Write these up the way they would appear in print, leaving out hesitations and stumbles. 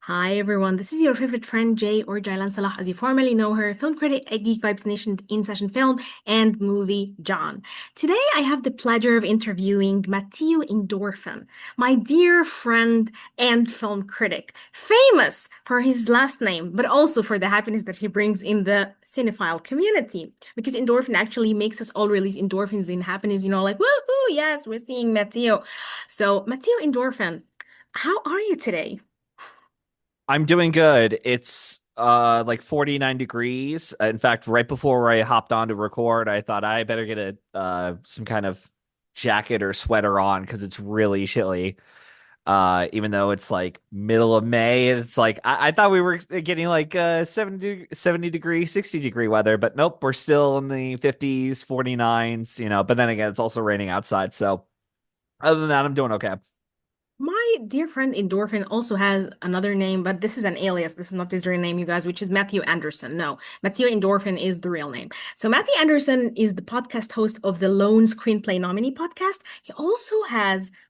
Hi everyone, this is your favorite friend Jay or Jailan Salah as you formerly know her, film critic at Geek Vibes Nation in Session Film and Movie John. Today I have the pleasure of interviewing Matthieu Endorphin, my dear friend and film critic, famous for his last name, but also for the happiness that he brings in the cinephile community. Because endorphin actually makes us all release endorphins in happiness, like, woohoo, yes, we're seeing Matthieu. So, Matthieu Endorphin, how are you today? I'm doing good. It's like 49 degrees. In fact, right before I hopped on to record, I thought I better get a some kind of jacket or sweater on because it's really chilly. Even though it's like middle of May, it's like I thought we were getting like 70 degree, 60-degree weather, but nope, we're still in the 50s, 49s, but then again, it's also raining outside. So other than that, I'm doing okay. My dear friend Endorphin also has another name, but this is an alias. This is not his real name, you guys, which is Matthew Anderson. No, Matthieu Endorphin is the real name. So Matthew Anderson is the podcast host of the Lone Screenplay Nominee podcast. He also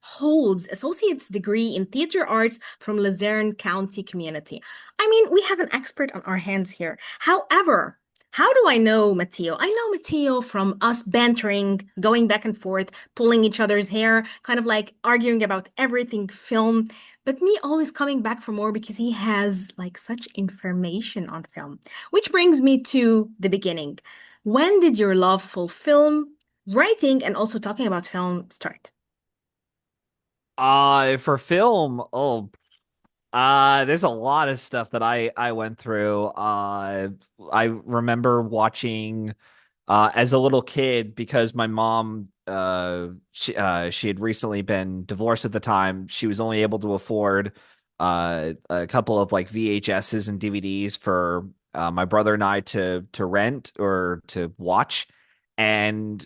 holds associate's degree in theater arts from Luzerne County Community. I mean, we have an expert on our hands here. However, how do I know Matteo? I know Matteo from us bantering, going back and forth, pulling each other's hair, kind of like arguing about everything film. But me always coming back for more because he has like such information on film. Which brings me to the beginning. When did your love for film, writing, and also talking about film start? For film, there's a lot of stuff that I went through. I remember watching as a little kid because my mom she had recently been divorced at the time. She was only able to afford a couple of like VHSs and DVDs for my brother and I to rent or to watch. And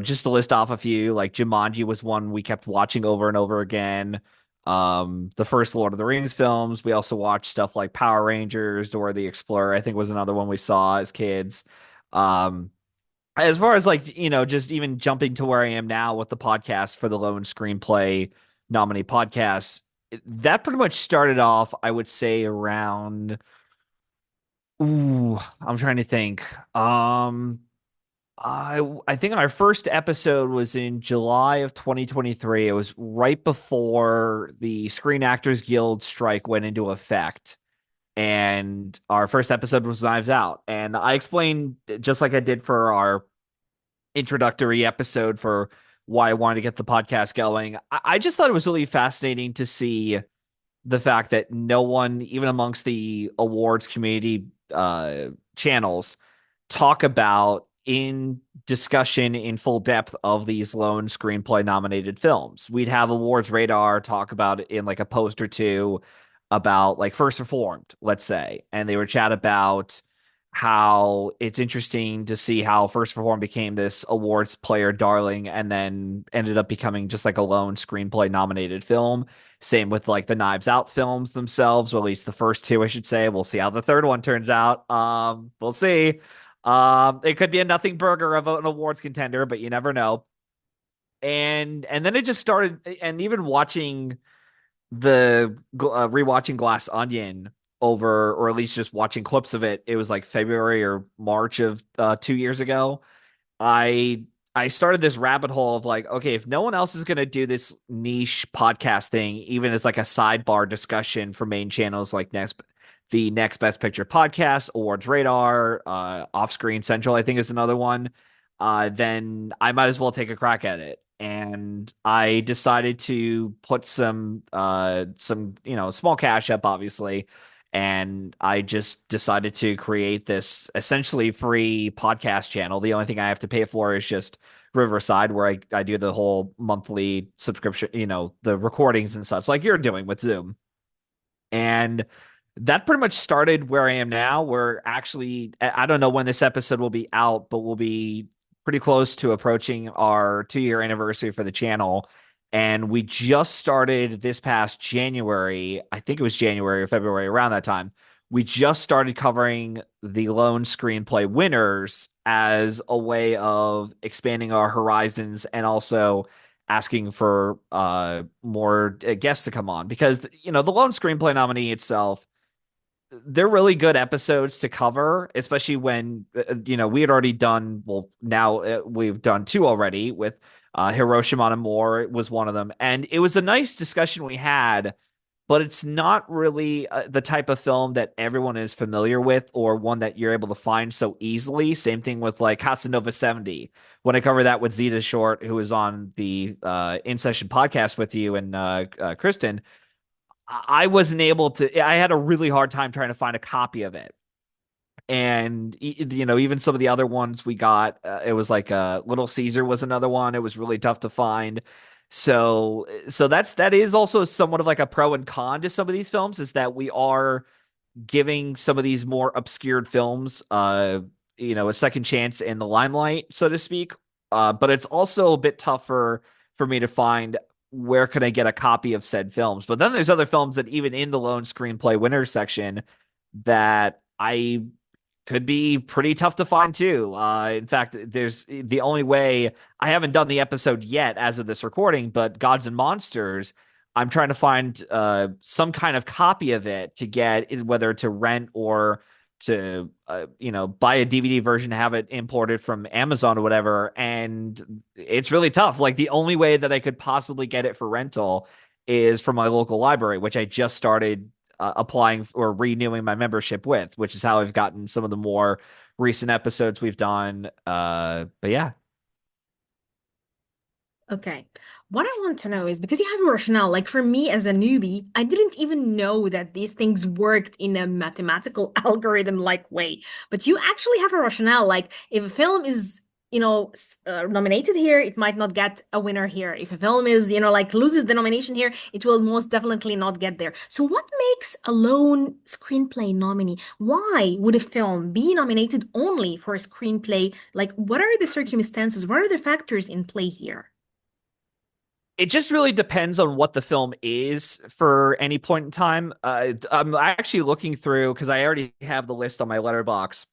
just to list off a few, like Jumanji was one we kept watching over and over again. The first Lord of the Rings films. We also watched stuff like Power Rangers, Dora the Explorer, I think was another one we saw as kids. Um, as far as like, just even jumping to where I am now with the podcast for the Lone Screenplay nominee podcast, that pretty much started off, I would say, around, I'm trying to think. I think our first episode was in July of 2023. It was right before the Screen Actors Guild strike went into effect. And our first episode was Knives Out. And I explained, just like I did for our introductory episode for why I wanted to get the podcast going. I just thought it was really fascinating to see the fact that no one, even amongst the awards community channels, talk about in discussion in full depth of these lone screenplay nominated films. We'd have Awards Radar talk about it in like a post or two about like First Reformed, let's say, and they would chat about how it's interesting to see how First Reformed became this awards player darling and then ended up becoming just like a lone screenplay nominated film. Same with like the Knives Out films themselves, or at least the first two, I should say. We'll see how the third one turns out. We'll see. It could be a nothing burger of an awards contender, but you never know. And then it just started, and even watching the rewatching Glass Onion over, or at least just watching clips of it. It was like February or March of 2 years ago. I I started this rabbit hole of like, okay, if no one else is gonna do this niche podcast thing, even as like a sidebar discussion for main channels like the Next Best Picture podcast, Awards Radar, Off Screen Central, I think is another one. Then I might as well take a crack at it. And I decided to put some small cash up, obviously, and I just decided to create this essentially free podcast channel. The only thing I have to pay for is just Riverside, where I do the whole monthly subscription, the recordings and such, like you're doing with Zoom. And that pretty much started where I am now. Where actually, I don't know when this episode will be out, but we'll be pretty close to approaching our 2 year anniversary for the channel. And we just started this past January. I think it was January or February, around that time. We just started covering the lone screenplay winners as a way of expanding our horizons and also asking for more guests to come on because the lone screenplay nominee itself, they're really good episodes to cover, especially when we had already done. Well, now we've done two already with Hiroshima and More was one of them, and it was a nice discussion we had. But it's not really the type of film that everyone is familiar with, or one that you're able to find so easily. Same thing with like Casanova 70. When I covered that with Zeta Short, who was on the In Session podcast with you and Kristen, I wasn't able to. I had a really hard time trying to find a copy of it. And even some of the other ones we got, it was like Little Caesar was another one. It was really tough to find. So that is also somewhat of like a pro and con to some of these films, is that we are giving some of these more obscured films a second chance in the limelight, so to speak. But it's also a bit tougher for me to find where can I get a copy of said films. But then there's other films that even in the lone screenplay winner section that I could be pretty tough to find too. In fact, there's the only way I haven't done the episode yet as of this recording, but Gods and Monsters, I'm trying to find some kind of copy of it to get, whether to rent or to buy a DVD version, have it imported from Amazon or whatever. And it's really tough. Like the only way that I could possibly get it for rental is from my local library, which I just started applying or renewing my membership with, which is how I've gotten some of the more recent episodes we've done. But yeah, Okay. What I want to know is because you have a rationale, like for me as a newbie, I didn't even know that these things worked in a mathematical algorithm like way. But you actually have a rationale. Like if a film is, nominated here, it might not get a winner here. If a film is, like loses the nomination here, it will most definitely not get there. So what makes a lone screenplay nominee? Why would a film be nominated only for a screenplay? Like what are the circumstances? What are the factors in play here? it just really depends on what the film is for any point in time. I'm actually looking through because I already have the list on my letterbox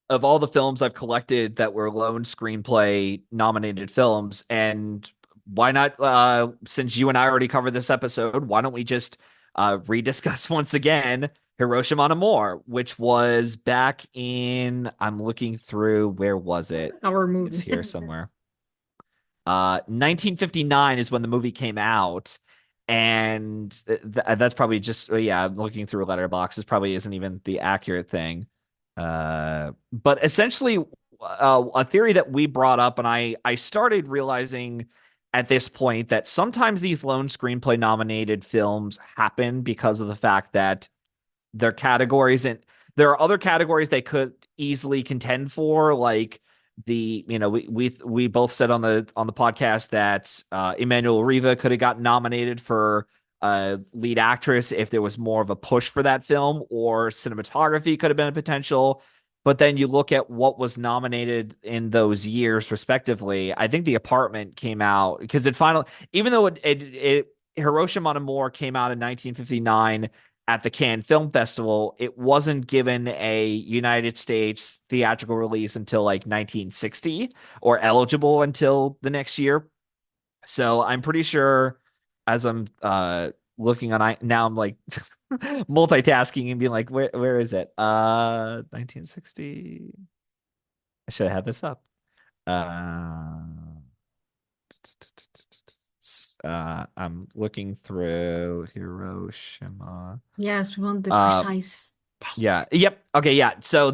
of all the films I've collected that were lone screenplay nominated films. And why not? Since you and I already covered this episode, why don't we just rediscuss once again Hiroshima and More, which was back in, I'm looking through, where was it? Our It's movie. here somewhere. 1959 is when the movie came out. And that's probably just, yeah, looking through letterboxes probably isn't even the accurate thing. But essentially, a theory that we brought up, and I started realizing at this point that sometimes these lone screenplay nominated films happen because of the fact that their categories, and there are other categories they could easily contend for, like we both said on the podcast that Emmanuel Riva could have gotten nominated for lead actress if there was more of a push for that film, or cinematography could have been a potential. But then you look at what was nominated in those years respectively. I think The Apartment came out because even though it Hiroshima and More came out in 1959 at the Cannes Film Festival, it wasn't given a United States theatrical release until like 1960, or eligible until the next year. So I'm pretty sure, as I'm looking on, I now I'm like multitasking and being like, where is it? 1960. I should have had this up. Uh I'm looking through Hiroshima. Yes, we want the Uh precise Yeah. date. Yep. Okay. Yeah. So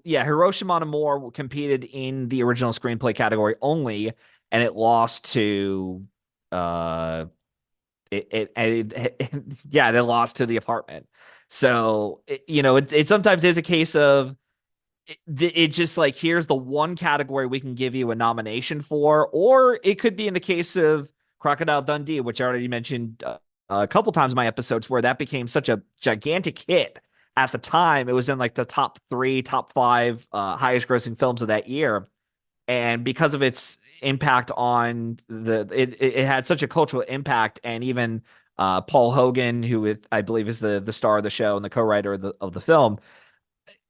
Hiroshima and More competed in the original screenplay category only, and it lost to uh yeah, they lost to The Apartment. So it sometimes is a case of it just like, here's the one category we can give you a nomination for, or it could be in the case of Crocodile Dundee, which I already mentioned a couple times in my episodes, where that became such a gigantic hit at the time. It was in like the top three, top five highest grossing films of that year, and because of its impact on it had such a cultural impact, and even Paul Hogan, I believe is the star of the show and the co-writer of the film,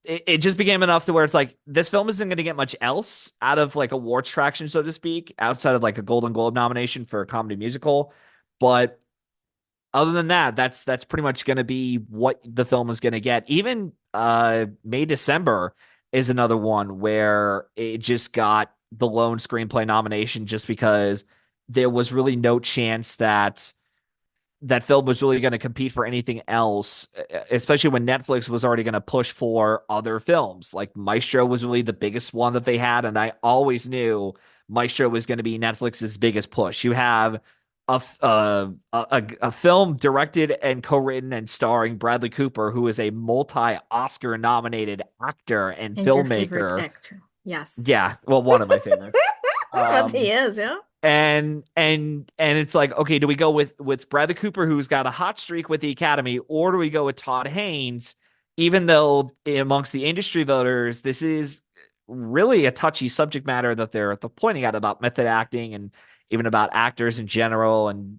it just became enough to where it's like, this film isn't going to get much else out of like awards traction, so to speak, outside of like a Golden Globe nomination for a comedy musical. But other than that, that's pretty much going to be what the film is going to get. Even May December is another one where it just got the lone screenplay nomination just because there was really no chance that that film was really going to compete for anything else, especially when Netflix was already going to push for other films. Like Maestro was really the biggest one that they had, and I always knew Maestro was going to be Netflix's biggest push. You have a film directed and co-written and starring Bradley Cooper, who is a multi-Oscar nominated actor and And your favorite filmmaker. actor. Yes. Yeah, well, one of my favorites. But he Um, is, yeah. and it's like, okay, do we go with Bradley Cooper, who's got a hot streak with the Academy, or do we go with Todd Haynes, even though amongst the industry voters this is really a touchy subject matter that they're pointing at about method acting and even about actors in general, and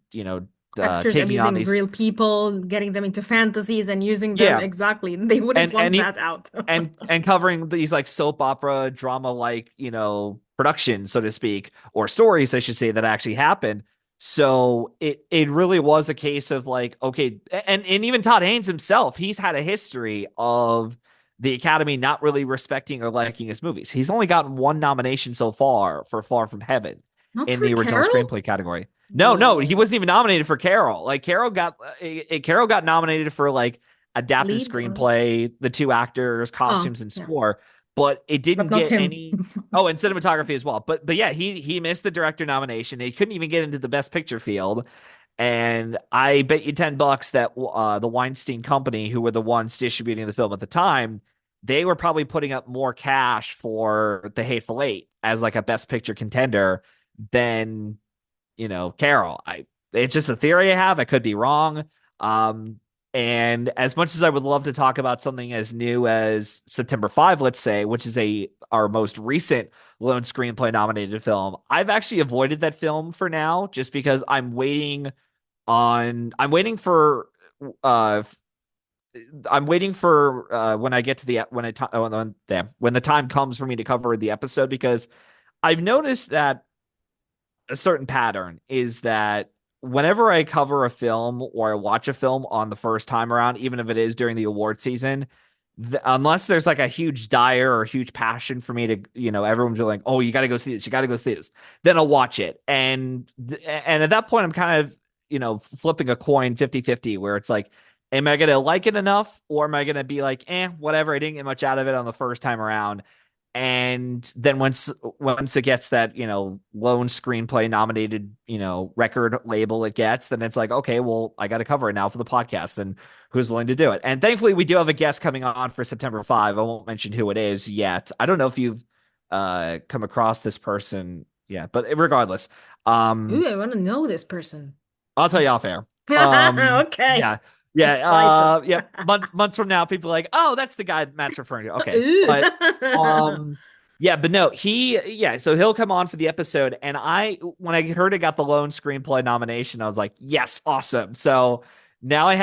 Actors taking on abusing these. real people, getting them into fantasies and using them Yeah, exactly. They wouldn't and want that out. and covering these like soap opera drama like productions, so to speak, or stories I should say, that actually happened. So it really was a case of like, okay, and even Todd Haynes himself, he's had a history of the Academy not really respecting or liking his movies. He's only gotten one nomination so far for Far From Heaven Not in for the original Carol? screenplay category. No, he Whoa. wasn't even nominated for Carol. Like Carol got nominated for like adapted Lead? screenplay, the two actors, Oh, costumes, and yeah. score, but it didn't But not get him. any. Oh, and cinematography as well. But yeah, he missed the director nomination. He couldn't even get into the best picture field. And I bet you $10 that the Weinstein Company, who were the ones distributing the film at the time, they were probably putting up more cash for The Hateful Eight as like a best picture contender than Carol. It's just a theory I have. I could be wrong. Um, and as much as I would love to talk about something as new as September 5, let's say, which is our most recent lone screenplay nominated film, I've actually avoided that film for now just because I'm waiting for uh when I get to the when the time comes for me to cover the episode, because I've noticed that a certain pattern is that whenever I cover a film or I watch a film on the first time around, even if it is during the award season, unless there's like a huge dire or huge passion for me to, everyone's like, oh, you got to go see this, you got to go see this, then I'll watch it. And at that point, I'm kind of, flipping a coin 50-50, where it's like, am I going to like it enough, or am I going to be like, whatever, I didn't get much out of it on the first time around. And then once it gets that lone screenplay nominated record label it gets, then it's like, okay, well, I got to cover it now for the podcast, and who's willing to do it. And thankfully we do have a guest coming on for September 5. I won't mention who it is yet. I don't know if you've come across this person yet, but regardless, Ooh, um I want to know this person. I'll tell you Yes. off air. Okay. Yeah, yeah, Excited. yeah. Months from now, people are like, "Oh, that's the guy Matt's referring to." Okay, Ooh. but yeah, but no, yeah. So he'll come on for the episode, and when I heard it got the lone screenplay nomination, I was like, "Yes, awesome!" So now I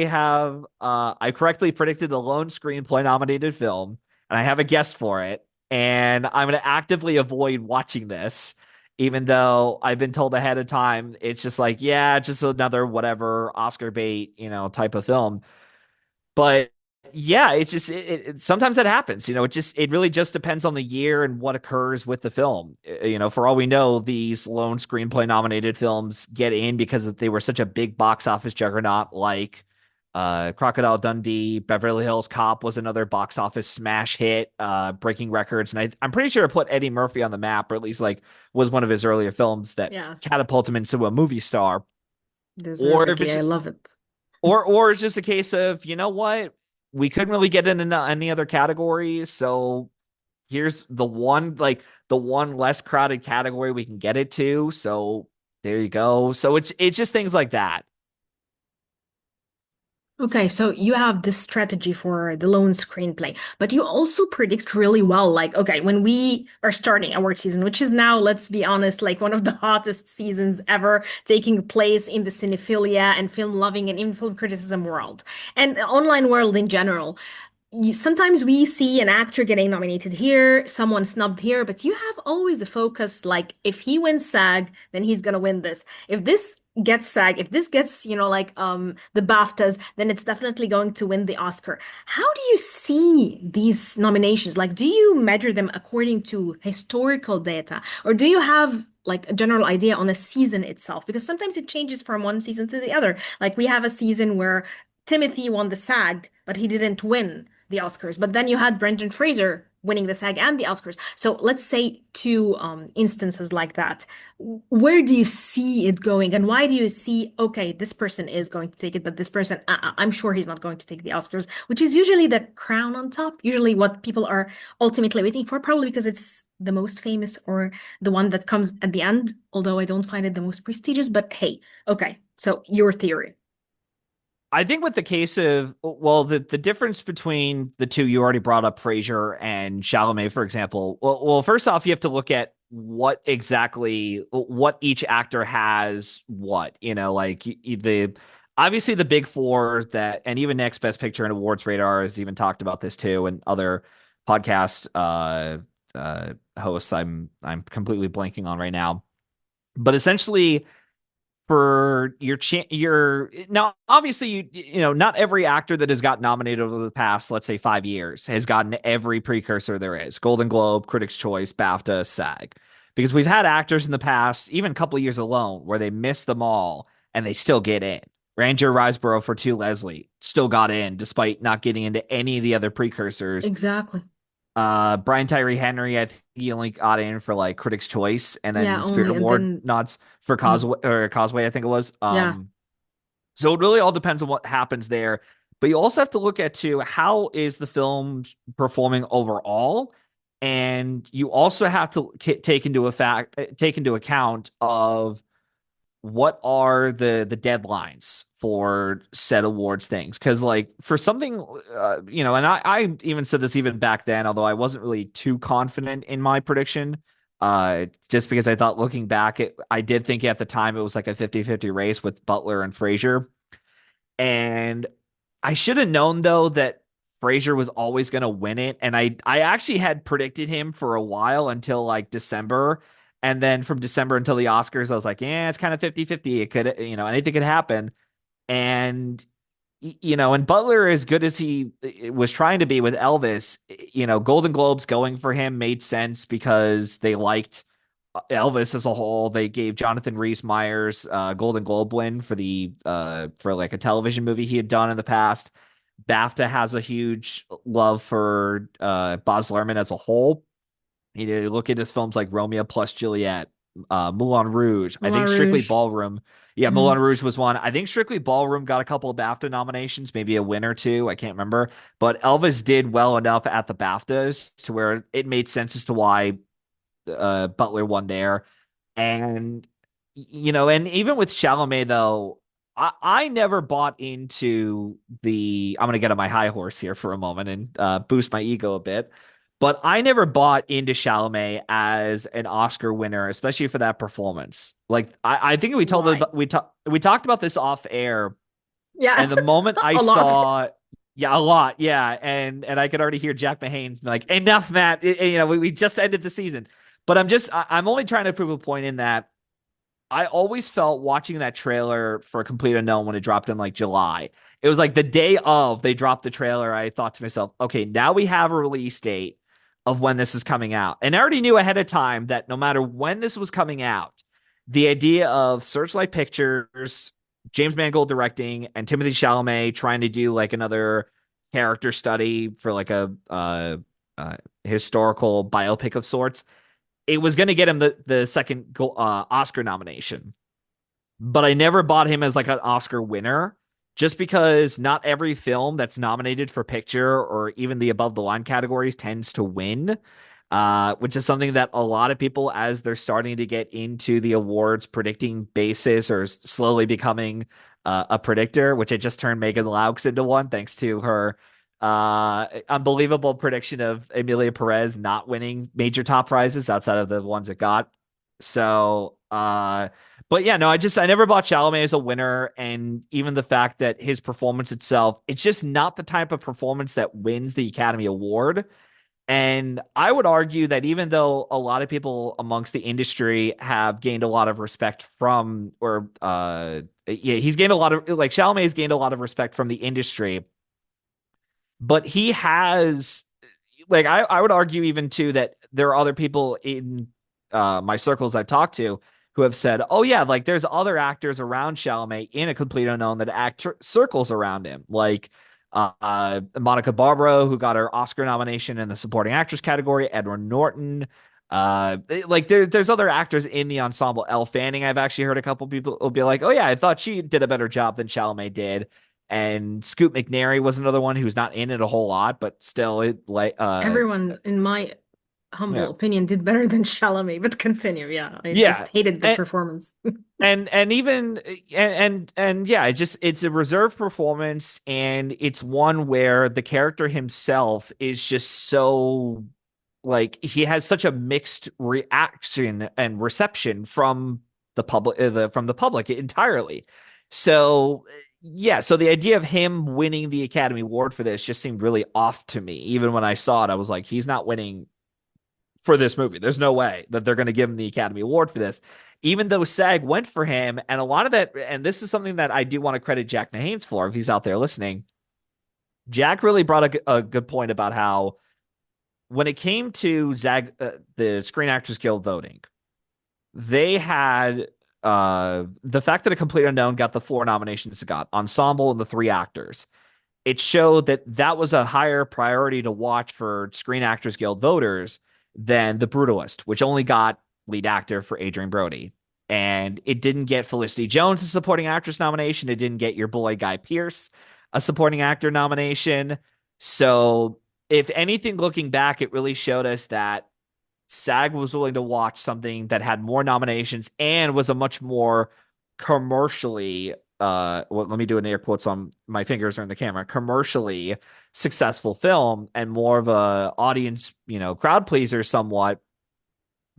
have I correctly predicted the lone screenplay nominated film, and I have a guest for it, and I'm going to actively avoid watching this, even though I've been told ahead of time. It's just like, yeah, just another whatever Oscar bait, type of film. But yeah, it's just sometimes that happens. It really just depends on the year and what occurs with the film. For all we know, these lone screenplay nominated films get in because they were such a big box office juggernaut, like Crocodile Dundee. Beverly Hills Cop was another box office smash hit, breaking records. And I'm pretty sure it put Eddie Murphy on the map, or at least like was one of his earlier films that Yes. catapulted him into a movie star. Or if Deservedly. it's I love it. or it's just a case of, you know what, we couldn't really get into any other categories, so here's the one less crowded category we can get it to. So there you go. So it's just things like that. Okay, so you have this strategy for the lone screenplay, but you also predict really well. Like, okay, when we are starting award season, which is now, let's be honest, like one of the hottest seasons ever, taking place in the cinephilia and film loving and even film criticism world and online world in general. Sometimes we see an actor getting nominated here, someone snubbed here, but you have always a focus like if he wins SAG, then he's gonna win this. If this gets SAG, if this gets, like the BAFTAs, then it's definitely going to win the Oscar. How do you see these nominations? Like, do you measure them according to historical data, or do you have like a general idea on a season itself? Because sometimes it changes from one season to the other. Like we have a season where Timothy won the SAG, but he didn't win the Oscars. But then you had Brendan Fraser winning the SAG and the Oscars. So let's say two instances like that. Where do you see it going, and why do you see, okay, this person is going to take it, but this person, I'm sure he's not going to take the Oscars, which is usually the crown on top, usually what people are ultimately waiting for, probably because it's the most famous or the one that comes at the end, although I don't find it the most prestigious. But hey, okay, so your theory. I think with the case of, well, the difference between the two, you already brought up Frasier and Chalamet, for example. Well, first off, you have to look at what each actor has, like the obviously the big four that, and even Next Best Picture and Awards Radar has even talked about this too, and other podcast hosts I'm completely blanking on right now. But essentially, for your now obviously not every actor that has got nominated over the past, let's say, 5 years has gotten every precursor there is: Golden Globe, Critics Choice, BAFTA, SAG, because we've had actors in the past, even a couple of years alone, where they missed them all and they still get in. Ranger Riseborough for Two Leslie still got in despite not getting into any of the other precursors. Exactly. Brian Tyree Henry, I think he only got in for like Critics' Choice and Yeah, then Spirit only, and Award then nods for mm, Causeway, I think it was. yeah, So it really all depends on what happens there. But you also have to look at too, how is the film performing overall, and you also have to take into account of what are the deadlines for said awards things. Because like for something, and I even said this even back then, although I wasn't really too confident in my prediction, just because I thought, looking back, I did think at the time it was like a 50-50 race with Butler and Fraser. And I should have known though that Fraser was always going to win it, and I actually had predicted him for a while until like December, and then from December until the Oscars I was like, yeah, it's kind of 50-50. It could, anything could happen. And and Butler, as good as he was trying to be with Elvis, Golden Globes going for him made sense because they liked Elvis as a whole. They gave Jonathan Rhys Meyers Golden Globe win for like a television movie he had done in the past. BAFTA has a huge love for Baz Luhrmann as a whole. You look at his films like Romeo plus Juliet, Moulin Rouge. I Moulin think Strictly Rouge. Ballroom. Yeah, Moulin Mhm. Rouge was one. I think Strictly Ballroom got a couple of BAFTA nominations, maybe a win or two. I can't remember. But Elvis did well enough at the BAFTAs to where it made sense as to why Butler won there. And and even with Chalamet though, I never bought into the, I'm gonna get on my high horse here for a moment and boost my ego a bit. But I never bought into Chalamet as an Oscar winner, especially for that performance. Like I think Why? we talked about this off air, Yeah, and the moment I a lot. saw, yeah, a lot, yeah, and I could already hear Jack Mahane's like, enough, Matt. We just ended the season, but I'm only trying to prove a point in that I always felt watching that trailer for Complete Unknown when it dropped in like July. It was like the day of they dropped the trailer. I thought to myself, okay, now we have a release date of when this is coming out. And I already knew ahead of time that no matter when this was coming out, the idea of Searchlight Pictures, James Mangold directing, and Timothy Chalamet trying to do like another character study for like a historical biopic of sorts, it was going to get him the second Oscar nomination. But I never bought him as like an Oscar winner, just because not every film that's nominated for picture or even the above the line categories tends to win. Which is something that a lot of people, as they're starting to get into the awards predicting basis or slowly becoming a predictor, which I just turned Megan Laux into one thanks to her unbelievable prediction of Emilia Perez not winning major top prizes outside of the ones it got. So, but yeah, no, I never bought Chalamet as a winner, and even the fact that his performance itself, it's just not the type of performance that wins the Academy Award. And I would argue that even though a lot of people amongst the industry have gained a lot of respect from, or yeah, he's gained a lot of, like, Chalamet's gained a lot of respect from the industry, but he has, like, I would argue even too that there are other people in my circles I've talked to who have said, oh yeah, like there's other actors around Chalamet in A Complete Unknown that act circles around him, like Monica Barbaro, who got her Oscar nomination in the supporting actress category, Edward Norton. Like there's other actors in the ensemble. Elle Fanning, I've actually heard a couple people will be like, oh yeah, I thought she did a better job than Chalamet did. And Scoot McNairy was another one who's not in it a whole lot, but still, it like Everyone, in my humble yeah, opinion, did better than Chalamet, but continue. Yeah, I just yeah, hated the and performance. and even and yeah, it's a reserved performance, and it's one where the character himself is just so, like, he has such a mixed reaction and reception from the public, from the public entirely. So yeah, so the idea of him winning the Academy Award for this just seemed really off to me. Even when I saw it, I was like, he's not winning for this movie. There's no way that they're going to give him the Academy Award for this, even though SAG went for him. And a lot of that, and this is something that I do want to credit Jack Nahanes for if he's out there listening. Jack really brought a good point about how when it came to ZAG, the Screen Actors Guild voting, they had the fact that A Complete Unknown got the four nominations it got, ensemble and the three actors. It showed that that was a higher priority to watch for Screen Actors Guild voters than The Brutalist, which only got lead actor for Adrian Brody. And it didn't get Felicity Jones a supporting actress nomination. It didn't get your boy Guy Pearce a supporting actor nomination. So, if anything, looking back, it really showed us that SAG was willing to watch something that had more nominations and was a much more commercially well, let me do an air quotes on my fingers are in the camera, commercially successful film, and more of a audience, crowd pleaser somewhat.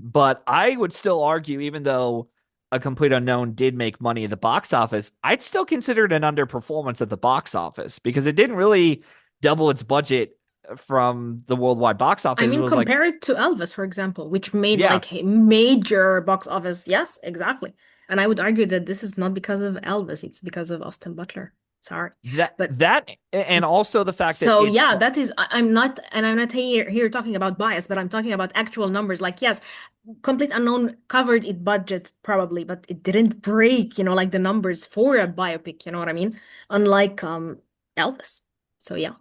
But I would still argue, even though A Complete Unknown did make money at the box office, I'd still consider it an underperformance at the box office because it didn't really double its budget from the worldwide box I office. It mean, was like, compare it to Elvis, for example, which made yeah, like a major box office. Yes, exactly. And I would argue that this is not because of Elvis, it's because of Austin Butler. Sorry. But and also the fact that so it's yeah, that is I'm not here talking about bias, but I'm talking about actual numbers. Like yes, Complete Unknown covered its budget probably, but it didn't break, like the numbers for a biopic, you know what I mean? Unlike Elvis. So yeah.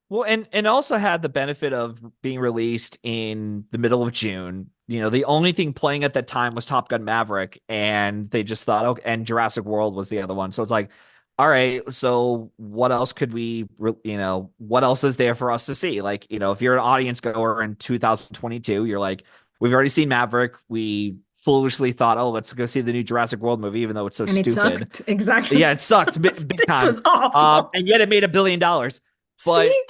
well, and also had the benefit of being released in the middle of June. The only thing playing at that time was Top Gun Maverick, and they just thought, okay, and Jurassic World was the other one. So it's like, all right, so what else could what else is there for us to see? Like, if you're an audience goer in 2022, you're like, we've already seen Maverick. We foolishly thought, oh, let's go see the new Jurassic World movie, even though it's so And it stupid. sucked. Exactly. Yeah, it sucked big It time. was awful. And yet it made $1 billion. See?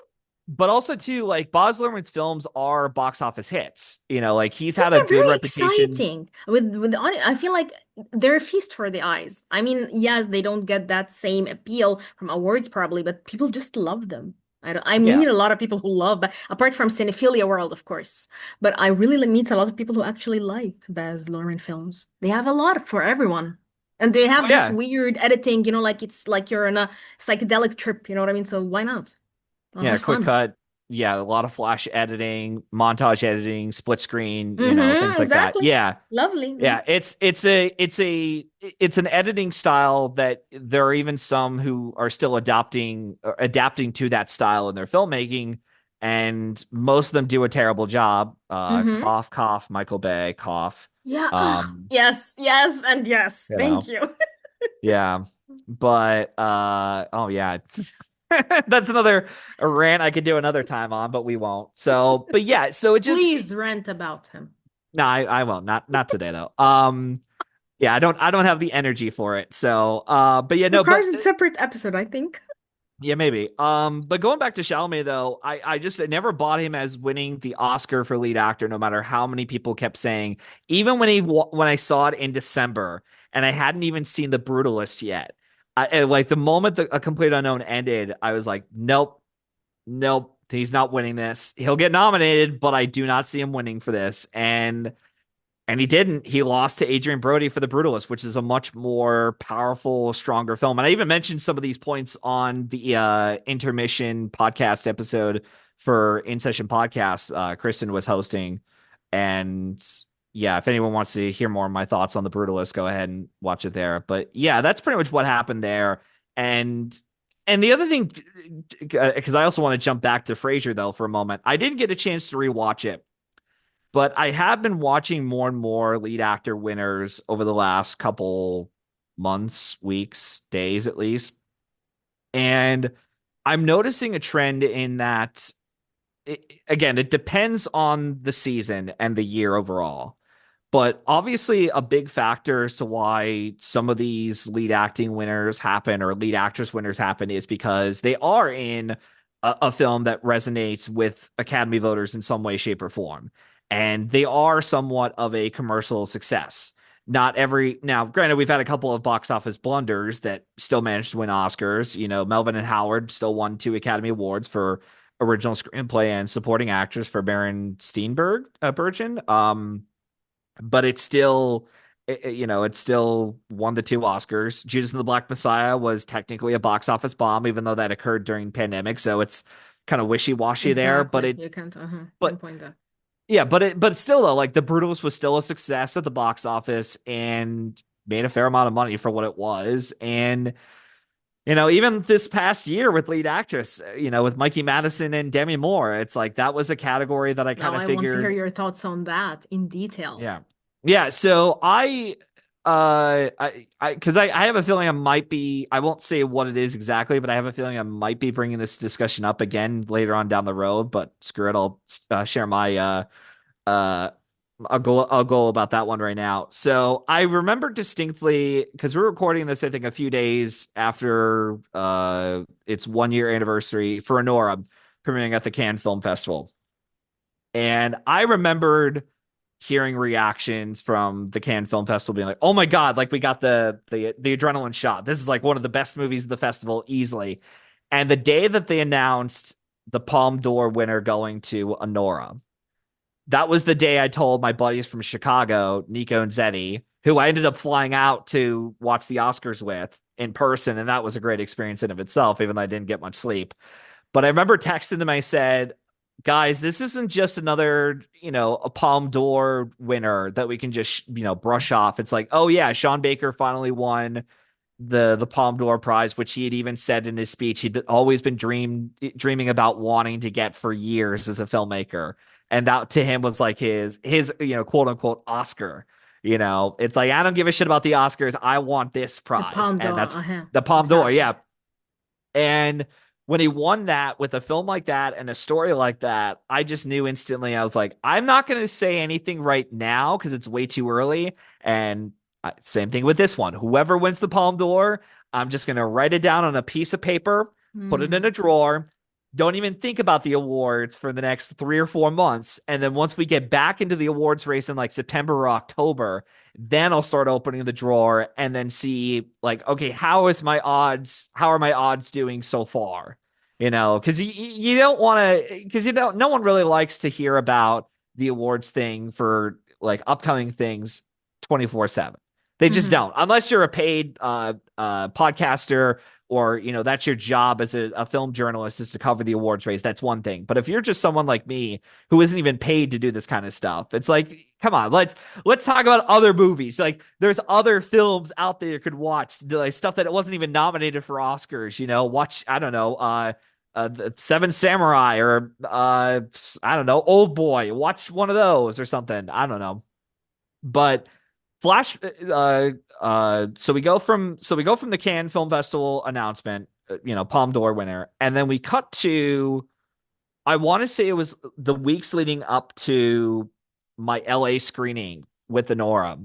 But also too, like, Baz Luhrmann's films are box office hits. Like, he's Because had a they're good very reputation. exciting. With the audience, I feel like they're a feast for the eyes. I mean, yes, they don't get that same appeal from awards probably, but people just love them. I Yeah. meet a lot of people who love, but apart from cinephilia world, of course. But I really meet a lot of people who actually like Baz Luhrmann films. They have a lot for everyone. And they Oh have this yeah. weird editing, like it's like you're on a psychedelic trip, you know what I mean? So why not? I'll Yeah. have Quick fun. cut. Yeah, a lot of flash editing, montage editing, split screen, Mm-hmm, things like that. exactly. Yeah. Lovely. Yeah, it's an editing style that there are even some who are still adapting to that style in their filmmaking, and most of them do a terrible job. Mm-hmm. Cough, cough, Michael Bay, cough. Yeah. Um, Yes, yes, and yes. you Thank know, you. yeah, but oh yeah, that's another rant I could do another time on, but we won't. So, but yeah, so it just Please rant about him. no, I won't. Not today though. Yeah, I don't have the energy for it. So, but yeah, no, Requires but a separate episode, I think. yeah, maybe. But going back to Chalamet though, I never bought him as winning the Oscar for lead actor, no matter how many people kept saying. Even when I saw it in December and I hadn't even seen The Brutalist yet, like the moment A Complete Unknown ended, I was like, nope, nope. He's not winning this. He'll get nominated, but I do not see him winning for this. And he didn't. He lost to Adrian Brody for The Brutalist, which is a much more powerful, stronger film. And I even mentioned some of these points on the intermission podcast episode for In Session Podcast. Kristen was hosting. And yeah, if anyone wants to hear more of my thoughts on The Brutalist, go ahead and watch it there. But yeah, that's pretty much what happened there. And the other thing, because I also want to jump back to Frasier though for a moment, I didn't get a chance to rewatch it, but I have been watching more and more lead actor winners over the last couple months, weeks, days at least. And I'm noticing a trend in that, again, it depends on the season and the year overall. But obviously, a big factor as to why some of these lead acting winners happen or lead actress winners happen is because they are in a film that resonates with Academy voters in some way, shape, or form. And they are somewhat of a commercial success. Not every, now, granted, we've had a couple of box office blunders that still managed to win Oscars. You know, Melvin and Howard still won 2 Academy Awards for original screenplay and supporting actress for Baron Steenberg, Bergen. But it's still, it's still won the 2 Oscars. Judas and the Black Messiah was technically a box office bomb, even though that occurred during pandemic. So it's kind of wishy-washy there. Exactly. You can't But pinpoint that. yeah, but still though, like The Brutalist was still a success at the box office and made a fair amount of money for what it was. And even this past year with lead actress, with Mikey Madison and Demi Moore, it's like that was a category that I Now kind of I want to hear figured. your thoughts on that in detail. Yeah. Yeah. So because I have a feeling I won't say what it is exactly, but I have a feeling I might be bringing this discussion up again later on down the road, but screw it. I'll share my, uh, I'll go about that one right now. So I remember distinctly because we're recording this, I think, a few days after its 1 year anniversary for Anora premiering at the Cannes Film Festival. And I remembered hearing reactions from the Cannes Film Festival being like, "Oh my God, like we got the adrenaline shot. This is like one of the best movies of the festival easily." And the day that they announced the Palme d'Or winner going to Anora, that was the day I told my buddies from Chicago, Nico and Zeddy, who I ended up flying out to watch the Oscars with in person, and that was a great experience in of itself, even though I didn't get much sleep. But I remember texting them. I said, "Guys, this isn't just another, a Palme d'Or winner that we can just, brush off. It's like, oh yeah, Sean Baker finally won the Palme d'Or prize, which he had even said in his speech he'd always been dreaming about wanting to get for years as a filmmaker, and that to him was like his quote unquote Oscar. It's like I don't give a shit about the Oscars. I want this The prize, Palm and d'Or, that's the Palme d'Or. exactly. Yeah, and when he won that with a film like that and a story like that, I just knew instantly. I was like, I'm not going to say anything right now because it's way too early. And same thing with this one. Whoever wins the Palme d'Or, I'm just going to write it down on a piece of paper, put it in Hmm. a drawer. Don't even think about the awards for the next 3 or 4 months. And then once we get back into the awards race in like September or October, then I'll start opening the drawer and then see like, okay, how are my odds doing so far? Because you don't want to, because no one really likes to hear about the awards thing for like upcoming things 24/7. They just Hmm. don't, unless you're a paid podcaster or that's your job as a film journalist is to cover the awards race. That's one thing. But if you're just someone like me who isn't even paid to do this kind of stuff, it's like, come on, let's talk about other movies. Like there's other films out there you could watch, like stuff that it wasn't even nominated for Oscars. Watch, I don't know, the Seven Samurai or I don't know, Old Boy. Watch one of those or something. I don't know. But Flash so we go from the Cannes Film Festival announcement, Palme d'Or winner, and then we cut to, I want to say it was the weeks leading up to my LA screening with Honora.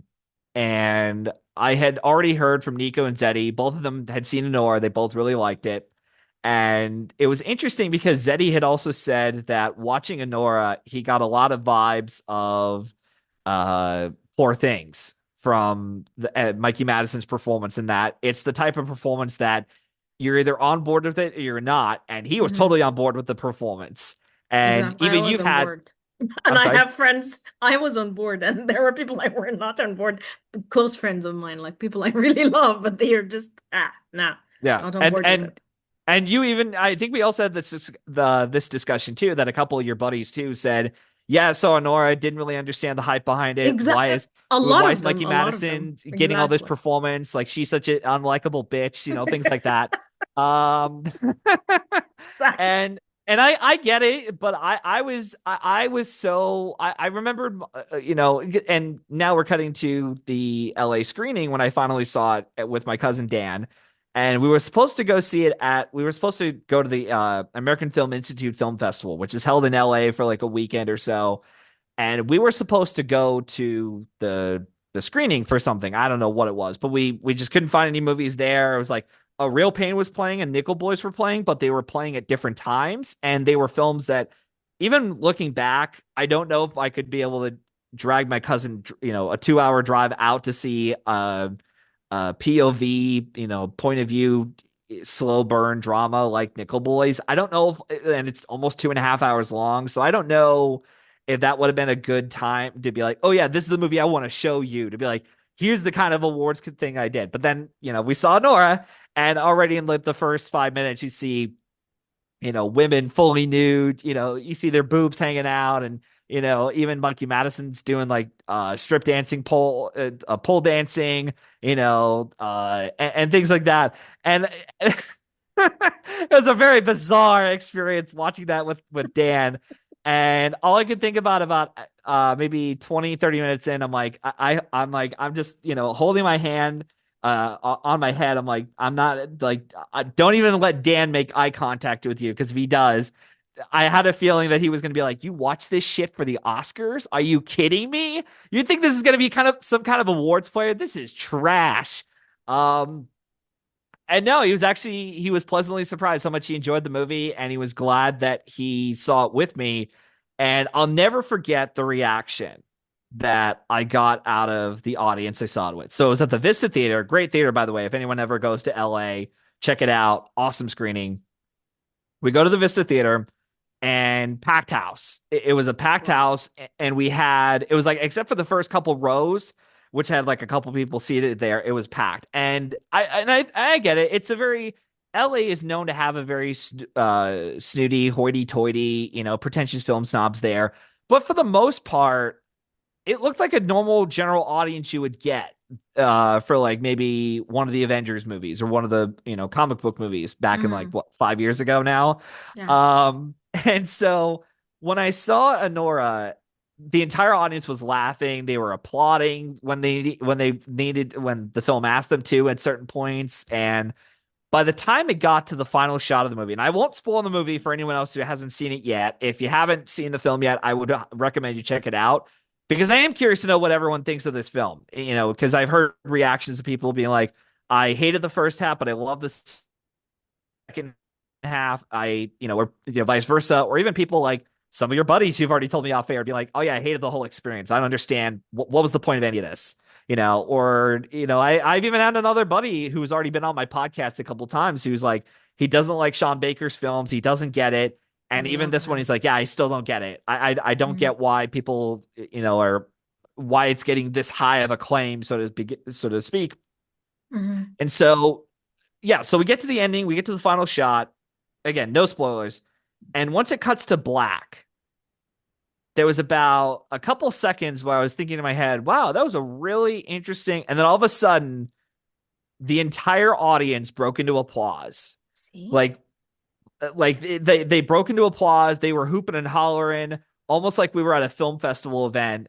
And I had already heard from Nico and Zeddy. Both of them had seen Honora. They both really liked it. And it was interesting because Zeddy had also said that watching Honora, he got a lot of vibes of Poor Things from Mikey Madison's performance, in that it's the type of performance that You're either on board with it or you're not. And he was Hmm. totally on board with the performance. And Exactly. I even was you've on had, board. And I'm I sorry. have friends, I was on board, and there were people I were not on board, close friends of mine, like people I really love, but they are just, nah, Yeah. not on And, board with and, it. and you even, I think we also had this discussion too, that a couple of your buddies too said, yeah, so Honora didn't really understand the hype behind it. Exactly. A lot Why of is them, Mikey a lot of them. Madison getting all this Exactly. performance? Like she's such an unlikable bitch, things like that. Um, Exactly. and I get it, but I was so I remembered and now we're cutting to the LA screening when I finally saw it with my cousin Dan, and we were supposed to go to the American Film Institute Film Festival, which is held in LA for like a weekend or so, and we were supposed to go to the screening for something. I don't know what it was, but we just couldn't find any movies there. It was like A Real Pain was playing and Nickel Boys were playing, but they were playing at different times, and they were films that, even looking back, I don't know if I could be able to drag my cousin, a 2 hour drive out to see POV, point of view, slow burn drama like Nickel Boys. I don't know if, and it's almost 2.5 hours long. So I don't know if that would have been a good time to be like, oh yeah, this is the movie I want to show you, to be like, here's the kind of awards thing I did. But then, we saw Nora, and already in like the first 5 minutes, you see, women fully nude, you see their boobs hanging out, and, even Monkey Madison's doing like strip dancing, pole dancing, and things like that. And it was a very bizarre experience watching that with Dan. And all I could think about maybe 20, 30 minutes in, I'm like, I'm just, holding my hand on my head. I'm like, I'm not like, I don't even let Dan make eye contact with you, because if he does, I had a feeling that he was going to be like, you watch this shit for the Oscars? Are you kidding me? You think this is going to be kind of some kind of awards player? This is trash. Um, and no, he was pleasantly surprised how much he enjoyed the movie, and he was glad that he saw it with me. And I'll never forget the reaction that I got out of the audience I saw it with. So it was at the Vista Theater, great theater, by the way. If anyone ever goes to LA, check it out. Awesome screening. We go to the Vista Theater, and packed house. It was a packed Wow. house, and it was like, except for the first couple rows, which had like a couple people seated there, it was packed. And I get it. It's a very LA is known to have a very snooty, hoity-toity, pretentious film snobs there. But for the most part, it looked like a normal general audience you would get for like maybe one of the Avengers movies or one of the comic book movies back in like Hmm. what, 5 years ago now. Yeah. And so when I saw Honora, the entire audience was laughing. They were applauding when the film asked them to at certain points. And by the time it got to the final shot of the movie, and I won't spoil the movie for anyone else who hasn't seen it yet. If you haven't seen the film yet, I would recommend you check it out, because I am curious to know what everyone thinks of this film. Because I've heard reactions of people being like, I hated the first half, but I love the second half. Or vice versa, or even people like some of your buddies who've already told me off air be like, oh yeah, I hated the whole experience. I don't understand what was the point of any of this. I've even had another buddy who's already been on my podcast a couple times who's like, he doesn't like Sean Baker's films. He doesn't get it. I And even love this one, he's him. like, yeah, I still don't get it. I don't Hmm. get why people, are why it's getting this high of acclaim, so to speak. Hmm. And so, yeah, so we get to the ending, we get to the final shot. Again, no spoilers. And once it cuts to black, there was about a couple seconds where I was thinking in my head, wow, that was a really interesting. And then all of a sudden, the entire audience broke into applause. See? Like, they broke into applause. They were hooping and hollering, almost like we were at a film festival event.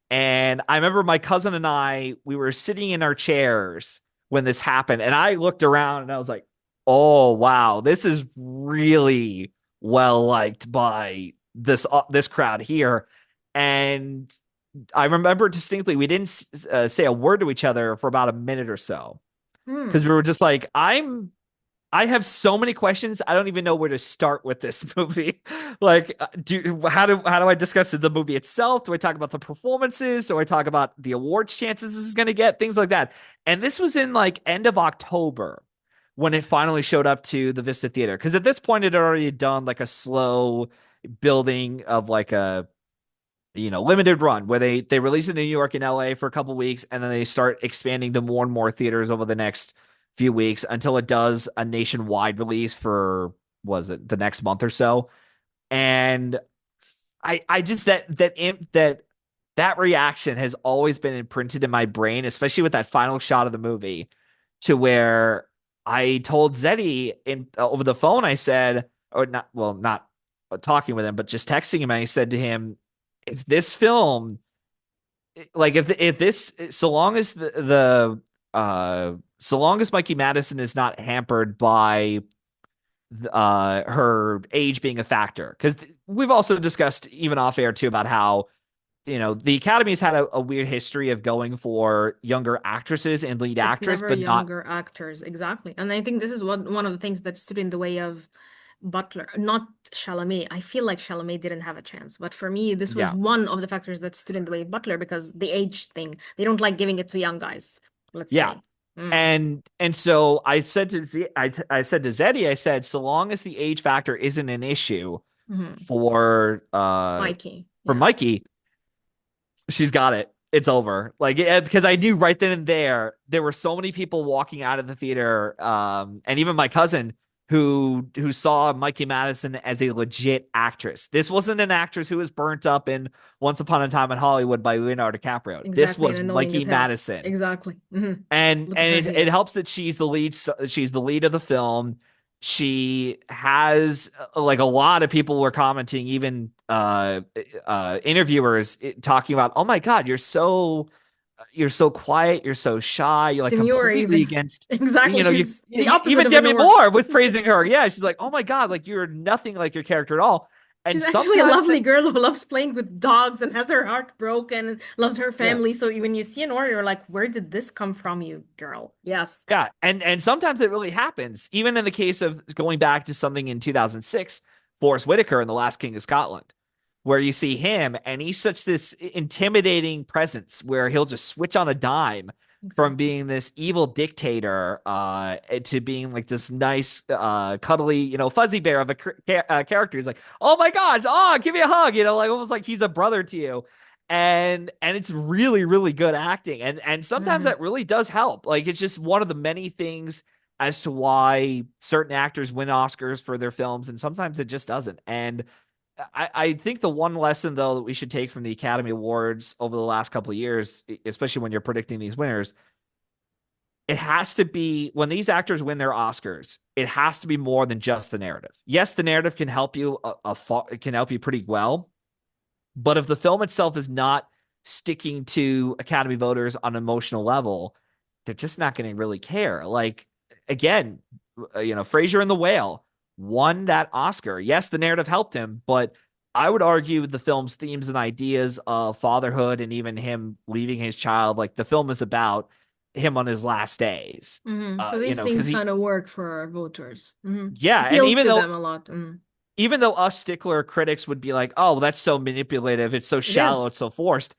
And I remember my cousin and we were sitting in our chairs when this happened. And I looked around and I was like, oh, wow, this is really well liked by this crowd here. And I remember distinctly, we didn't say a word to each other for about a minute or so, because Hmm. we were just like, I have so many questions. I don't even know where to start with this movie. Like, how do I discuss the movie itself? Do I talk about the performances? Do I talk about the awards chances this is going to get? Things like that. And this was in like end of October, when it finally showed up to the Vista Theater. Because at this point, it had already done like a slow building of like a limited run where they release it in New York and LA for a couple weeks, and then they start expanding to more and more theaters over the next few weeks until it does a nationwide release for was it the next month or so. And I just that reaction has always been imprinted in my brain, especially with that final shot of the movie, to where I told Zeddy in over the phone. I said, or not, well, not talking with him, but just texting him. I said to him, if this film, like if this, so long as Mikey Madison is not hampered by her age being a factor, because we've also discussed even off air too about how the Academy's had a weird history of going for younger actresses and lead But actress, never but not, younger actors, exactly. And I think this is one of the things that stood in the way of Butler, not Chalamet. I feel like Chalamet didn't have a chance, but for me, this was yeah, one of the factors that stood in the way of Butler because the age thing. They don't like giving it to young guys, let's yeah. say. Mm. And so I said to I said to Zeddy, I said, so long as the age factor isn't an issue Hmm. for Mikey, for yeah, Mikey, she's got it. It's over. Like, because I knew right then and there were so many people walking out of the theater, and even my cousin who saw Mikey Madison as a legit actress. This wasn't an actress who was burnt up in Once Upon a Time in Hollywood by Leonardo DiCaprio. This exactly, and was annoying as Mikey hell. Madison. Exactly. Hmm. and Look at and her it here. helps that she's the lead. She's the lead of the film. She has like a lot of people were commenting, even interviewers talking about, oh my God, you're so quiet, you're so shy, you're like Demure, completely even. against, Exactly, you, she's the opposite even of Demi Anor. Moore was praising her. Yeah, she's like, oh my God, like you're nothing like your character at all. And She's actually a sometimes that, lovely girl who loves playing with dogs and has her heart broken and loves her yeah. family. So when you see an Oreo, you're like, where did this come from, you girl? Yes. Yeah, and sometimes it really happens. Even in the case of going back to something in 2006, Forrest Whitaker in The Last King of Scotland, where you see him and he's such this intimidating presence where he'll just switch on a dime from Exactly. being this evil dictator to being like this nice cuddly, fuzzy bear of a character. He's like, "Oh my God, oh, give me a hug," like almost like he's a brother to you. And it's really really good acting, and sometimes Hmm. that really does help. Like, it's just one of the many things as to why certain actors win Oscars for their films, and sometimes it just doesn't. And I think the one lesson though that we should take from the Academy Awards over the last couple of years, especially when you're predicting these winners, it has to be when these actors win their Oscars, it has to be more than just the narrative. Yes, the narrative can help you can help you pretty well, but if the film itself is not sticking to Academy voters on an emotional level, they're just not going to really care. Like, again, Fraser and the Whale won that Oscar. Yes, the narrative helped him, but I would argue the film's themes and ideas of fatherhood and even him leaving his child, like the film is about him on his last days. So these Because things kind of work for our voters. yeah, and Appeals to them a lot. even though us stickler critics would be like, "Oh, that's so manipulative. It's so It shallow. It's is. so forced."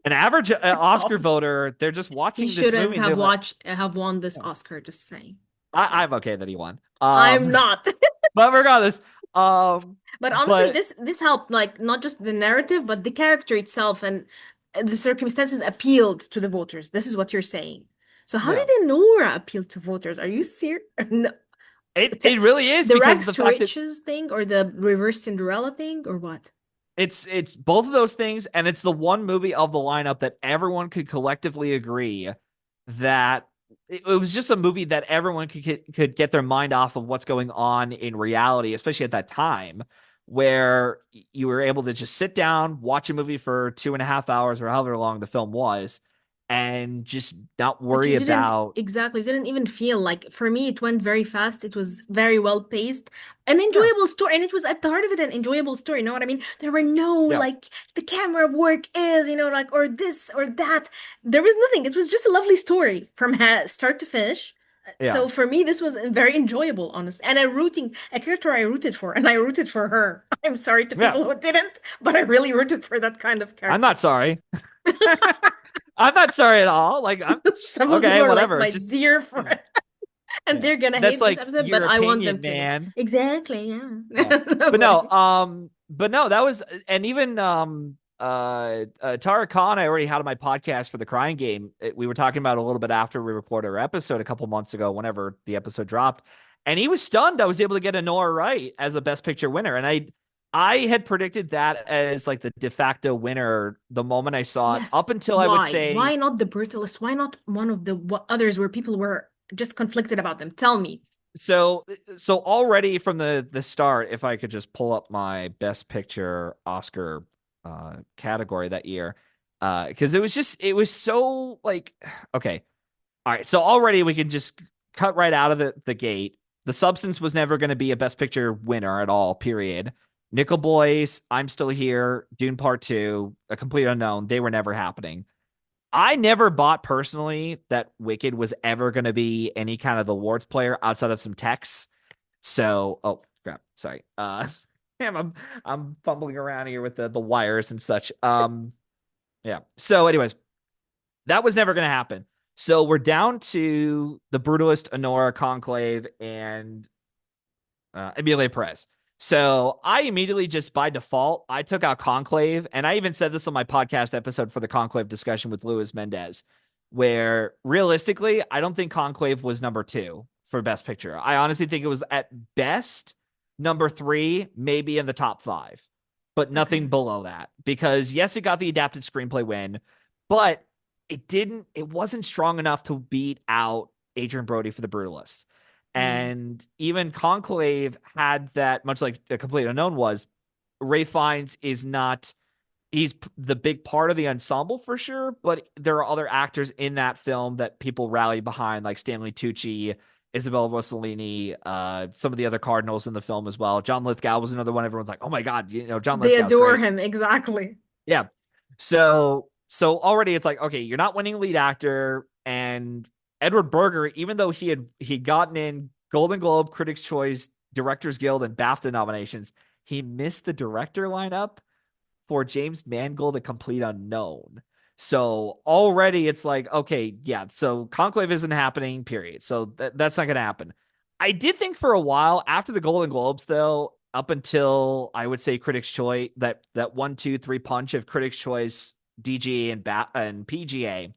An average It's Oscar awful. voter, they're just He watching this movie shouldn't and they're like, have won this "Oh, Oscar, just saying. Yeah. I'm okay that he won." I'm not. But regardless, But honestly, but this helped, like not just the narrative, but the character itself and the circumstances appealed to the voters. This is what you're saying. So how yeah, did Nora appeal to voters? Are you serious? No. it really is The because of rags the to fact that riches thing or the reverse Cinderella thing or what? it's both of those things, and it's the one movie of the lineup that everyone could collectively agree that it was just a movie that everyone could get their mind off of what's going on in reality, especially at that time, where you were able to just sit down, watch a movie for 2.5 hours or however long the film was, and just not Like worry you didn't about. exactly, didn't even feel like for me it went very fast. It was very well paced, an Yeah, enjoyable story, and it was at the heart of it an enjoyable story. You know what I mean? There were no yeah, like the camera work is, like or this or that. There was nothing. It was just a lovely story from start to finish. yeah, So for me, this was very enjoyable, honestly, and a character I rooted for, and I rooted for her. I'm sorry to yeah. people who didn't, but I really rooted for that kind of I'm character. not sorry. I'm not sorry at all. Like, I'm Some of them okay, are like whatever. my It's just dear yeah. friend. And Yeah. they're gonna That's hate this like episode, but your I want them opinion, to. man. Exactly, yeah. Yeah. But But no, that was, and even Tara Khan, I already had on my podcast for the crying game. We were talking about it a little bit after we recorded our episode a couple months ago, whenever the episode dropped. And he was stunned I was able to get Anora right as a best picture winner. And I had predicted that as like the de facto winner the moment I saw it, yes, up until I would why? say, Why not The Brutalist? Why not one of the others where people were just conflicted about them? Tell me. so already from the start, if I could just pull up my best picture Oscar category that year, because it was so like, okay, all right, so already we can just cut right out of the gate. The Substance was never going to be a best picture winner at all, period. Nickel Boys, I'm Still Here, Dune Part 2, A Complete Unknown, they were never happening. I never bought personally that Wicked was ever going to be any kind of awards player outside of some texts. So, oh crap, sorry. Damn, I'm fumbling around here with the wires and such. Yeah. So, anyways, that was never going to happen. So we're down to the Brutalist, Honora, Conclave, and Emilia Perez. So I immediately just by default, I took out Conclave. And I even said this on my podcast episode for the Conclave discussion with Luis Mendez, where realistically, I don't think Conclave was number two for Best Picture. I honestly think it was at best number three, maybe in the top five, but Okay. nothing below that. Because yes, it got the adapted screenplay win, but it wasn't strong enough to beat out Adrian Brody for The Brutalist. Mm. And even Conclave had that, much like The Complete Unknown was. Ray Fiennes is not, he's the big part of the ensemble for sure, but there are other actors in that film that people rally behind, like Stanley Tucci, Isabella Rossellini, some of the other Cardinals in the film as well. John Lithgow was another one. Everyone's like, oh my God, John They Lithgow's adore great. him, exactly. Yeah. So already it's like, okay, you're not winning lead actor. And Edward Berger, even though he'd gotten in Golden Globe, Critics' Choice, Directors Guild, and BAFTA nominations, he missed the director lineup for James Mangold, The Complete Unknown. So already it's like, okay, yeah, so Conclave isn't happening, period. So that's not gonna happen. I did think for a while after the Golden Globes, though, up until I would say Critics' Choice, that 1, 2, 3 punch of Critics' Choice, DGA, and PGA,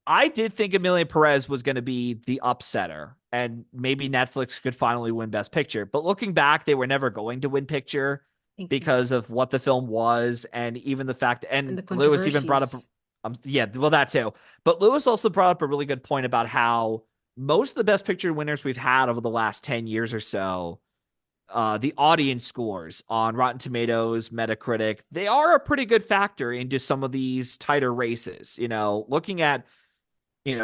I did think Emilia Perez was going to be the upsetter, and maybe Netflix could finally win Best Picture. But looking back, they were never going to win Picture Thank you. because of what the film was, and even the fact. And And the Lewis even brought up, controversies. yeah, well that too. But Lewis also brought up a really good point about how most of the Best Picture winners we've had over the last 10 years or so, the audience scores on Rotten Tomatoes, Metacritic, they are a pretty good factor into some of these tighter races. Looking at,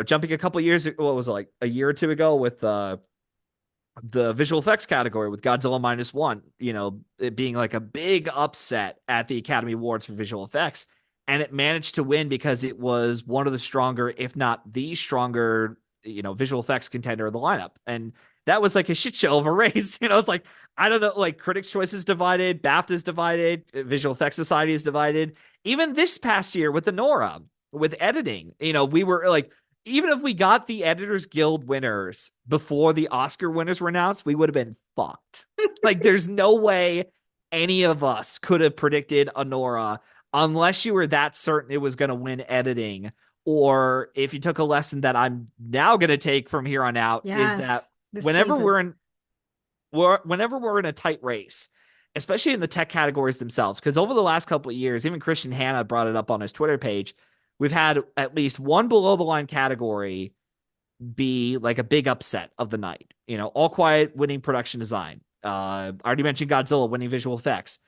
jumping a couple years, what was it, like a year or two ago with the visual effects category with Godzilla minus one, it being like a big upset at the Academy Awards for visual effects. And it managed to win because it was one of the stronger, if not the stronger, visual effects contender of the lineup. And that was like a shit show of a race. It's like, I don't know, like Critics' Choice is divided, BAFTA is divided, Visual Effects Society is divided. Even this past year with the Nora, with editing, we were like, even if we got the Editors Guild winners before the Oscar winners were announced, we would have been fucked. Like, there's no way any of us could have predicted Honora unless you were that certain it was going to win editing. Or if you took a lesson that I'm now going to take from here on out, is that Yes, this whenever season. whenever we're in a tight race, especially in the tech categories themselves, because over the last couple of years, even Christian Hanna brought it up on his Twitter page, we've had at least one below the line category be like a big upset of the night. All Quiet winning production design. I already mentioned Godzilla winning visual effects.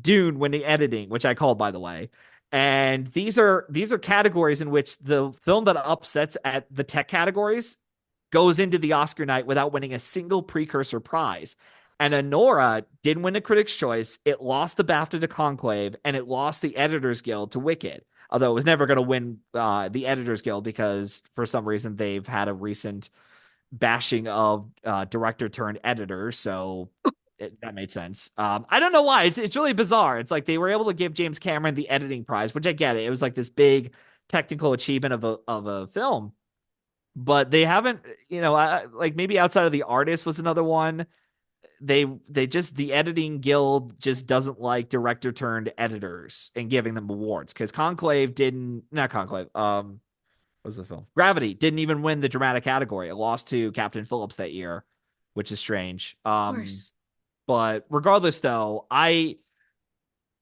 Dune winning editing, which I called, by the way. And these are categories in which the film that upsets at the tech categories goes into the Oscar night without winning a single precursor prize. And Honora didn't win a Critics' Choice. It lost the BAFTA to Conclave, and it lost the Editors Guild to Wicked. Although it was never going to win the Editors Guild because for some reason they've had a recent bashing of director turned editor. So that made sense. I don't know why. It's really bizarre. It's like they were able to give James Cameron the editing prize, which I get it. It was like this big technical achievement of a film. but they haven't, like maybe outside of the artist was another one. They just the editing guild just doesn't like director turned editors and giving them awards because Conclave didn't not Conclave what was the film Gravity didn't even win the dramatic category. It lost to Captain Phillips that year, which is strange. Of course. But regardless though, I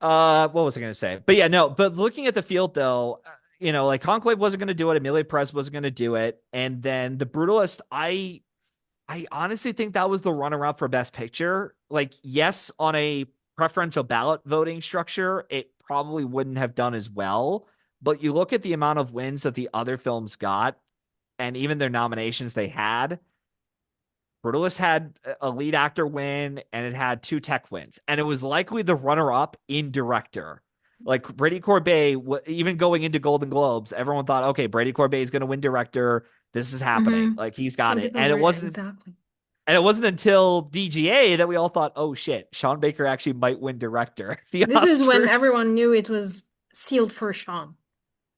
what was I going to say? But yeah, no, but looking at the field though, like Conclave wasn't going to do it, Amelia Perez wasn't going to do it, and then The Brutalist, I honestly think that was the runner-up for Best Picture. Like, yes, on a preferential ballot voting structure, it probably wouldn't have done as well. But you look at the amount of wins that the other films got, and even their nominations they had. Brutalist had a lead actor win, and it had two tech wins, and it was likely the runner-up in director. Like Brady Corbet, even going into Golden Globes, everyone thought, okay, Brady Corbet is going to win director. This is happening. Hmm. Like he's got Some it, people were exactly. and it wasn't until DGA that we all thought, oh shit, Sean Baker actually might win director at the This is when Oscars. everyone knew it was sealed for Sean.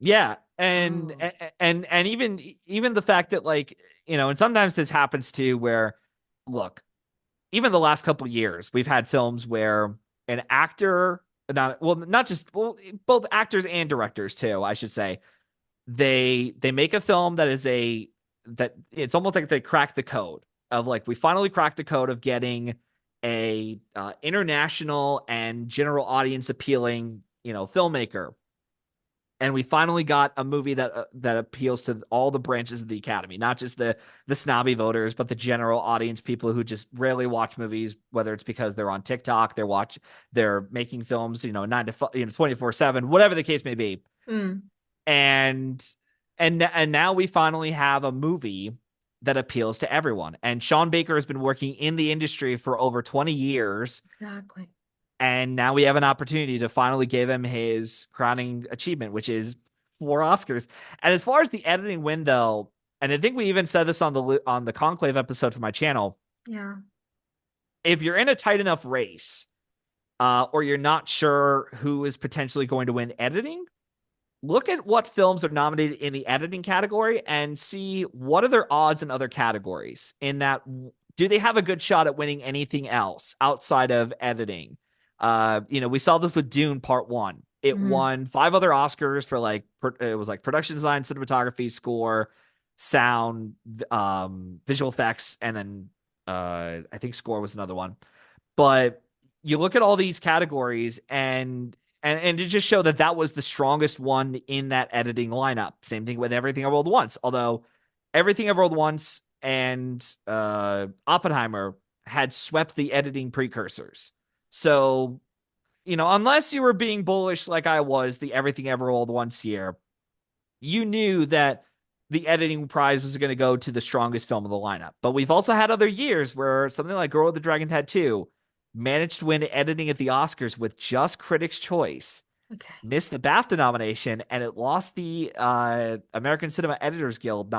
Yeah, and Oh. and even the fact that like and sometimes this happens too, where look, even the last couple of years, we've had films where an actor, not just both actors and directors too, I should say, they make a film that it's almost like they cracked the code of like we finally cracked the code of getting a international and general audience appealing filmmaker, and we finally got a movie that appeals to all the branches of the academy, not just the snobby voters, but the general audience, people who just rarely watch movies, whether it's because they're on TikTok, they're making films 24/7, whatever the case may be. Mm, And and now we finally have a movie that appeals to everyone. And Sean Baker has been working in the industry for over 20 years, exactly. and now we have an opportunity to finally give him his crowning achievement, which is 4 Oscars. And as far as the editing window, and I think we even said this on the Conclave episode for my channel, Yeah. if you're in a tight enough race, or you're not sure who is potentially going to win editing, look at what films are nominated in the editing category and see what are their odds in other categories. In that, do they have a good shot at winning anything else outside of editing? We saw this with Dune Part One. It Mm, won 5 other Oscars for it was like production design, cinematography, score, sound, visual effects, and then I think score was another one. But you look at all these categories and to just show that that was the strongest one in that editing lineup. Same thing with Everything I Rolled Once. Although Everything I Rolled Once and Oppenheimer had swept the editing precursors. So, unless you were being bullish like I was the Everything Ever Rolled Once year, you knew that the editing prize was going to go to the strongest film of the lineup. But we've also had other years where something like Girl with the Dragon Tattoo managed to win editing at the Oscars with just Critics' Choice, okay. missed the BAFTA nomination, and it lost the American Cinema Editors Guild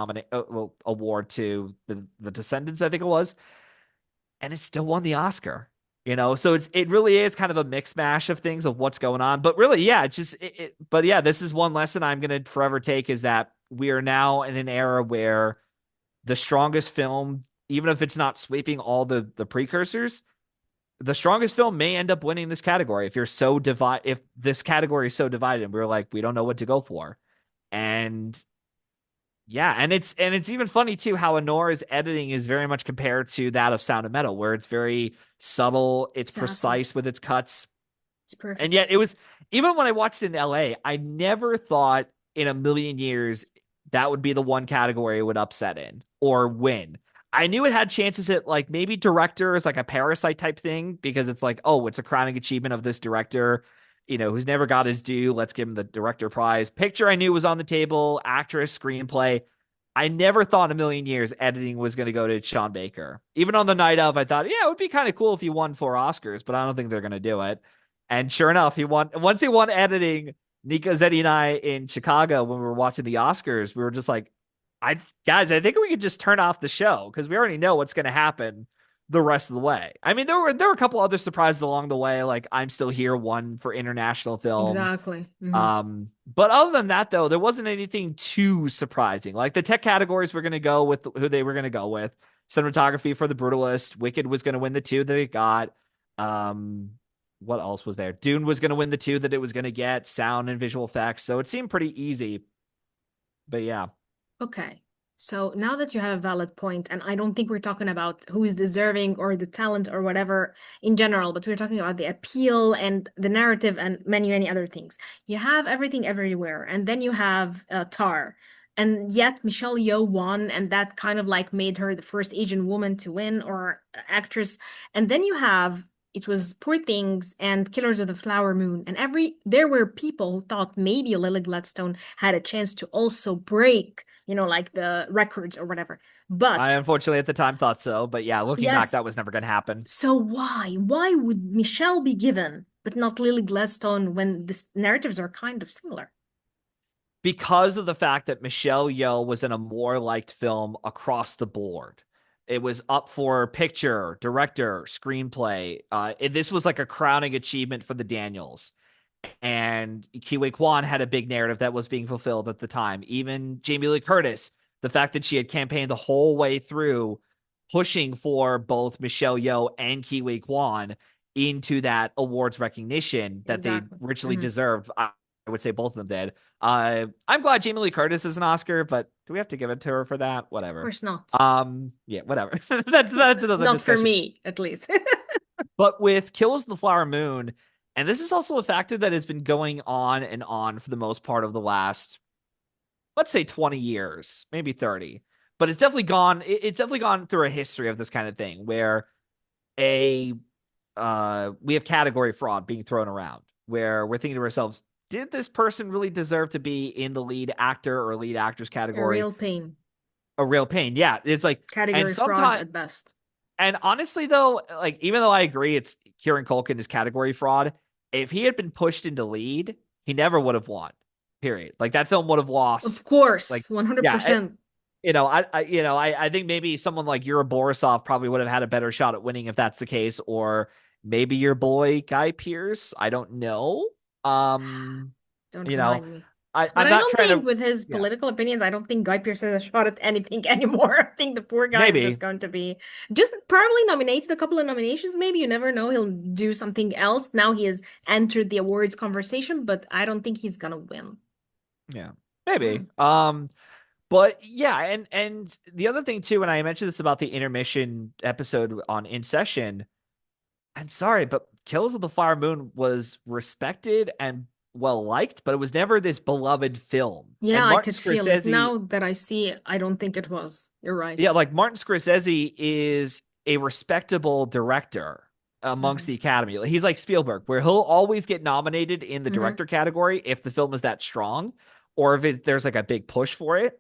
award to the Descendants, I think it was, and it still won the Oscar. So it really is kind of a mix mash of things of what's going on. But really, yeah, it's just but yeah, this is one lesson I'm gonna forever take is that we are now in an era where the strongest film, even if it's not sweeping all the precursors, the strongest film may end up winning this category if this category is so divided and we're like we don't know what to go for. And yeah, and it's even funny too how Honora's editing is very much compared to that of Sound of Metal, where it's very subtle, it's Exactly. precise with its cuts. It's And yet perfect. it was, even when I watched it in LA, I never thought in a million years that would be the one category it would upset in or win. I knew it had chances at like maybe directors, like a Parasite type thing, because it's like, oh, it's a crowning achievement of this director, who's never got his due. Let's give him the director prize. Picture I knew was on the table, actress, screenplay. I never thought in a million years editing was going to go to Sean Baker. Even on the night of, I thought, yeah, it would be kind of cool if he won 4 Oscars, but I don't think they're going to do it. And sure enough, he won. Once he won editing, Nico Zetti and I in Chicago when we were watching the Oscars, we were just like, I think we could just turn off the show because we already know what's going to happen the rest of the way. I mean, there were a couple other surprises along the way, like I'm Still Here won for international film. Exactly. Hmm. But other than that, though, there wasn't anything too surprising. Like the tech categories were going to go with who they were going to go with. Cinematography for The Brutalist. Wicked was going to win the two that it got. Um, what else was there? Dune was going to win the two that it was going to get. Sound and visual effects. So it seemed pretty easy. But yeah, Okay. So now that you have a valid point, and I don't think we're talking about who is deserving or the talent or whatever in general, but we're talking about the appeal and the narrative and many, many other things. You have everything everywhere, and then you have Tar. And yet Michelle Yeoh won, and that kind of like made her the first Asian woman to win or actress. And then you have it was Poor Things and Killers of the Flower Moon. And there were people who thought maybe Lily Gladstone had a chance to also break, like the records or whatever. I But unfortunately at the time thought so. But yeah, looking back, yes, that was never going to happen. so why? Why would Michelle be given, but not Lily Gladstone when the narratives are kind of similar? Because of the fact that Michelle Yeoh was in a more liked film across the board. It was up for picture, director, screenplay. This was like a crowning achievement for the Daniels. And Kiwi Kwan had a big narrative that was being fulfilled at the time. Even Jamie Lee Curtis, the fact that she had campaigned the whole way through, pushing for both Michelle Yeoh and Kiwi Kwan into that awards recognition that they Exactly. richly Hmm. deserved. I would say both of them did. I'm glad Jamie Lee Curtis is an Oscar, but do we have to give it to her for that? Of Whatever. course not. Yeah, whatever. That's another Not for discussion. me, at least. But with Kills the Flower Moon, and this is also a factor that has been going on and on for the most part of the last, let's say 20 years, maybe 30. But it's definitely gone through a history of this kind of thing where a we have category fraud being thrown around where we're thinking to ourselves, did this person really deserve to be in the lead actor or lead actress A category? real pain. A real pain. Yeah. It's like, and Category fraud sometimes, at best. and honestly, though, like even though I agree it's Kieran Culkin is category fraud, if he had been pushed into lead, he never would have won. Period. Like that film would have lost. Of course, Like, yeah, 100%. I think maybe someone like Yura Borisov probably would have had a better shot at winning if that's the case, or maybe your boy Guy Pearce. I don't know. Um, Don't you know, remind me. But I'm I not don't trying think to. with his Yeah, political opinions, I don't think Guy Pearce has a shot at anything anymore. I think the poor guy is just maybe. going to be just probably nominated a couple of nominations. Maybe you never know. He'll do something else. Now he has entered the awards conversation, but I don't think he's gonna win. Yeah, Hmm. maybe. But yeah, and the other thing too, and I mentioned this about the intermission episode on In Session. I'm sorry, but Kills of the Flower Moon was respected and well liked, but it was never this beloved film. Yeah, And I Martin could feel it. Scorsese, Now that I see it, I don't think it was. You're right. yeah, like Martin Scorsese is a respectable director amongst Hmm. the Academy. Like, he's like Spielberg, where he'll always get nominated in the Hmm. director category if the film is that strong, or if there's like a big push for it.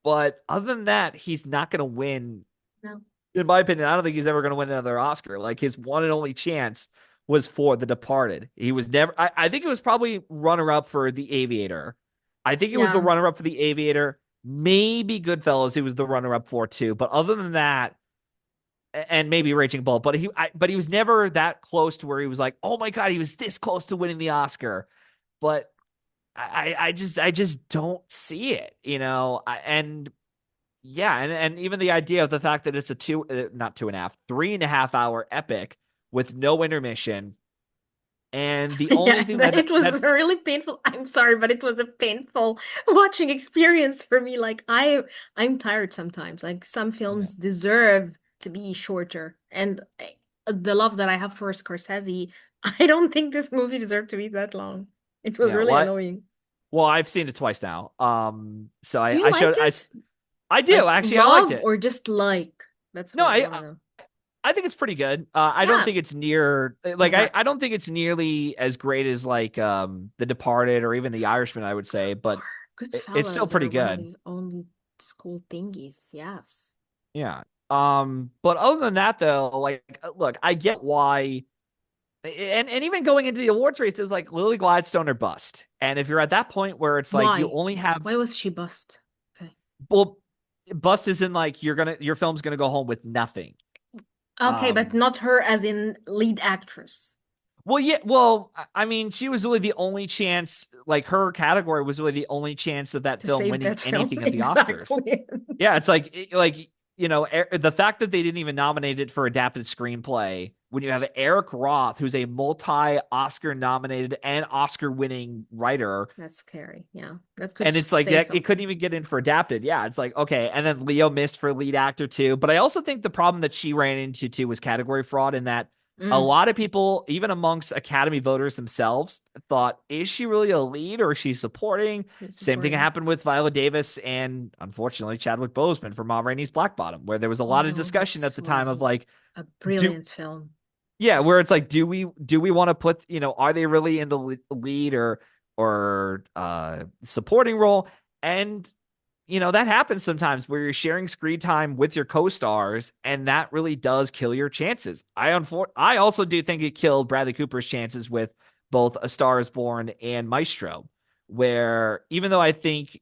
But other than that, he's not going to win. No. In my opinion, I don't think he's ever going to win another Oscar. Like his one and only chance was for The Departed. He was never. I think it was probably runner up for The Aviator. I think it was the Yeah. runner up for The Aviator. Maybe Goodfellas. He was the runner up for too. But other than that, and maybe Raging Bull. But he was never that close to where he was like, oh my god, he was this close to winning the Oscar. But I just don't see it. And yeah, and even the idea of the fact that it's a not 2.5, 3.5 hour epic with no intermission, and the only Yeah, thing that it was that's really painful. I'm sorry, but it was a painful watching experience for me. Like I'm tired sometimes. Like some yeah, films deserve to be shorter. And the love that I have for Scorsese, I don't think this movie deserved to be that long. It was yeah. really annoying. Well, I've seen it twice now. So Do you like I it? I do Like actually. I liked love it. or just like? That's No, what I want to know. I think it's pretty good. I don't Yeah, think it's near like I exactly. don't think it's nearly as great as like The Departed or even The Irishman, I would say, but it's still Goodfellas pretty are one of good. these old school thingies. Yes. Yeah. But other than that though, like look, I get why and even going into the awards race, it was like Lily Gladstone or bust. And if you're at that point where it's like you Why? only have Why was she bust? Okay. well, bust is in like your film's gonna go home with nothing. Okay, but not her as in lead actress Well, yeah, well, I mean, she was really the only chance, like her category was really the only chance of that to film save winning that film. anything at the Oscars. Exactly. Yeah, it's like the fact that they didn't even nominate it for adapted screenplay when you have Eric Roth, who's a multi-Oscar nominated and Oscar-winning writer, That's scary. Yeah, that could and it's like say that it couldn't something. even get in for adapted. Yeah, it's like okay, and then Leo missed for lead actor too. But I also think the problem that she ran into too was category fraud, in that a Mm, lot of people, even amongst Academy voters themselves, thought, is she really a lead or is she supporting? she's Same thing supporting. happened with Viola Davis and unfortunately Chadwick Boseman for Ma Rainey's Black Bottom, where there was a lot of Although discussion at this the time was of like, a do brilliant film. yeah, where it's like, do we want to put, are they really in the lead or supporting role? And that happens sometimes where you're sharing screen time with your co-stars, and that really does kill your chances. I also do think it killed Bradley Cooper's chances with both A Star Is Born and Maestro, where even though I think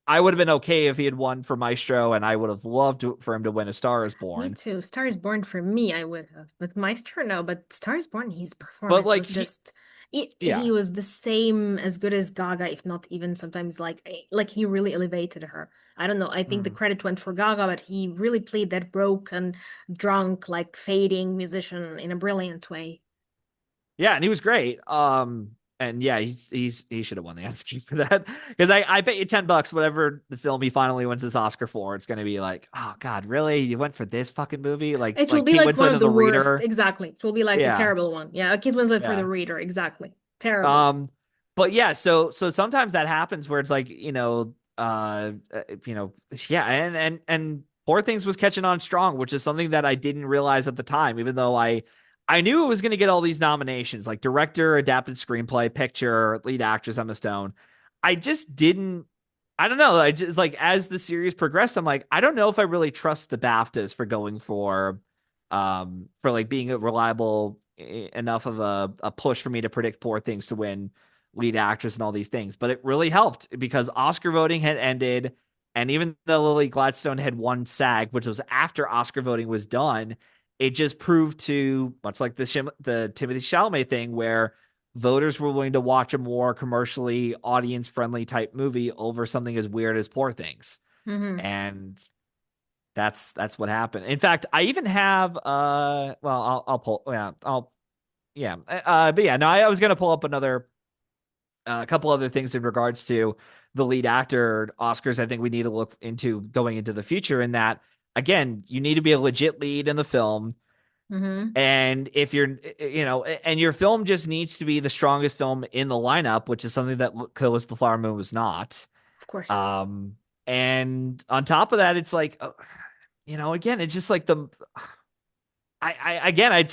I would have been okay if he had won for Maestro, and I would have loved for him to win A Star Is Me Born. too. Star is Born for me, I would have. But Maestro, no. But Star is Born, his But performance like was just he yeah. was the same as good as Gaga, if not even sometimes like he really elevated her. I don't know. I think the Mm. credit went for Gaga, but he really played that broken, drunk, like fading musician in a brilliant way. Yeah, and he was great. And yeah, he should have won the Oscar for that. Because I bet you $10, whatever the film he finally wins his Oscar for, it's gonna be like, oh God, really? You went for this fucking movie? It will Like be Kate like one Winslet of and the the worst. Reader. Exactly. It will be like a Yeah, terrible one. Yeah, a kid was it for the yeah. reader. Exactly. Terrible. Um, but yeah, so sometimes that happens where it's like, yeah, and Poor Things was catching on strong, which is something that I didn't realize at the time, even though I knew it was going to get all these nominations, like director, adapted screenplay, picture, lead actress, Emma Stone. I just didn't. I don't know. I just like as the series progressed, I'm like, I don't know if I really trust the BAFTAs for going for like being a reliable enough of a push for me to predict Poor Things to win lead actress and all these things. But it really helped because Oscar voting had ended. And even though Lily Gladstone had won SAG, which was after Oscar voting was done, it just proved to, much like the Timothy Chalamet thing, where voters were willing to watch a more commercially audience friendly type movie over something as weird as Poor Things. Hmm. And that's what happened. In fact, I even have well, I'll pull yeah, I'll yeah. But yeah, no, I was gonna pull up another a couple other things in regards to the lead actor Oscars. I think we need to look into going into the future. In that, again, you need to be a legit lead in the film, Hmm. and if you're, and your film just needs to be the strongest film in the lineup, which is something that Killers of the Flower Moon was not. Of course. Um, and on top of that, it's like, again, it's just like I again, I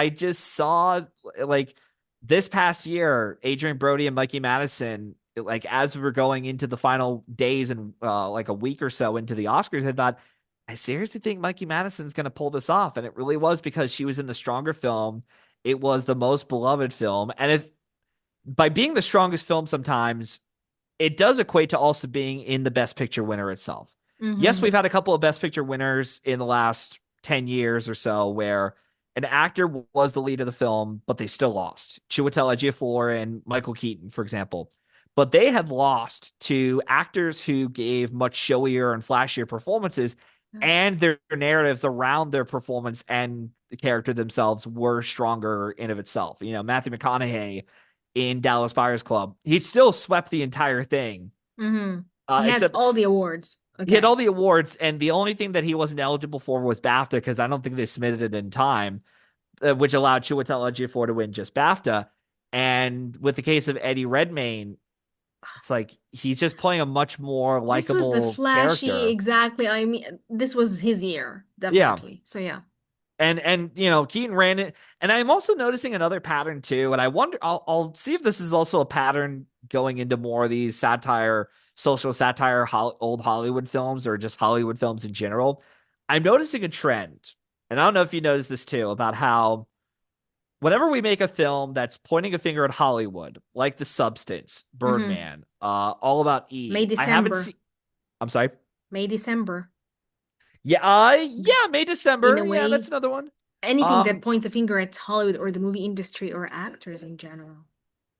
just saw like this past year, Adrian Brody and Mikey Madison, like as we were going into the final days and like a week or so into the Oscars, I thought, I seriously think Mikey Madison's going to pull this off, and it really was because she was in the stronger film. It was the most beloved film, and if by being the strongest film, sometimes it does equate to also being in the Best Picture winner itself. Yes, Hmm. we've had a couple of Best Picture winners in the last 10 years or so where an actor was the lead of the film, but they still lost. Chiwetel Ejiofor and Michael Keaton, for example. But they had lost to actors who gave much showier and flashier performances, and their narratives around their performance and the character themselves were stronger in of itself. Matthew McConaughey in Dallas Buyers Club. He still swept the entire thing, Hmm. He had except all the awards. he had all Okay. the awards, and the only thing that he wasn't eligible for was BAFTA because I don't think they submitted it in time, which allowed Chiwetel Ejiofor to win just BAFTA. And with the case of Eddie Redmayne, it's like he's just playing a much more This was the likable flashy, character. exactly. I mean, this was his year, Yeah, definitely. So yeah. and Keaton ran it, and I'm also noticing another pattern too, and I wonder I'll see if this is also a pattern going into more of these social satire old Hollywood films or just Hollywood films in general. I'm noticing a trend, and I don't know if you noticed this too, about how whenever we make a film that's pointing a finger at Hollywood, like The Substance, Hmm. Birdman, All About May Eve, I haven't December. seen. I'm sorry. May December. Yeah, yeah, May, In December. a Yeah, that's way, another one. anything that Um, points a finger at Hollywood or the movie industry or actors in general.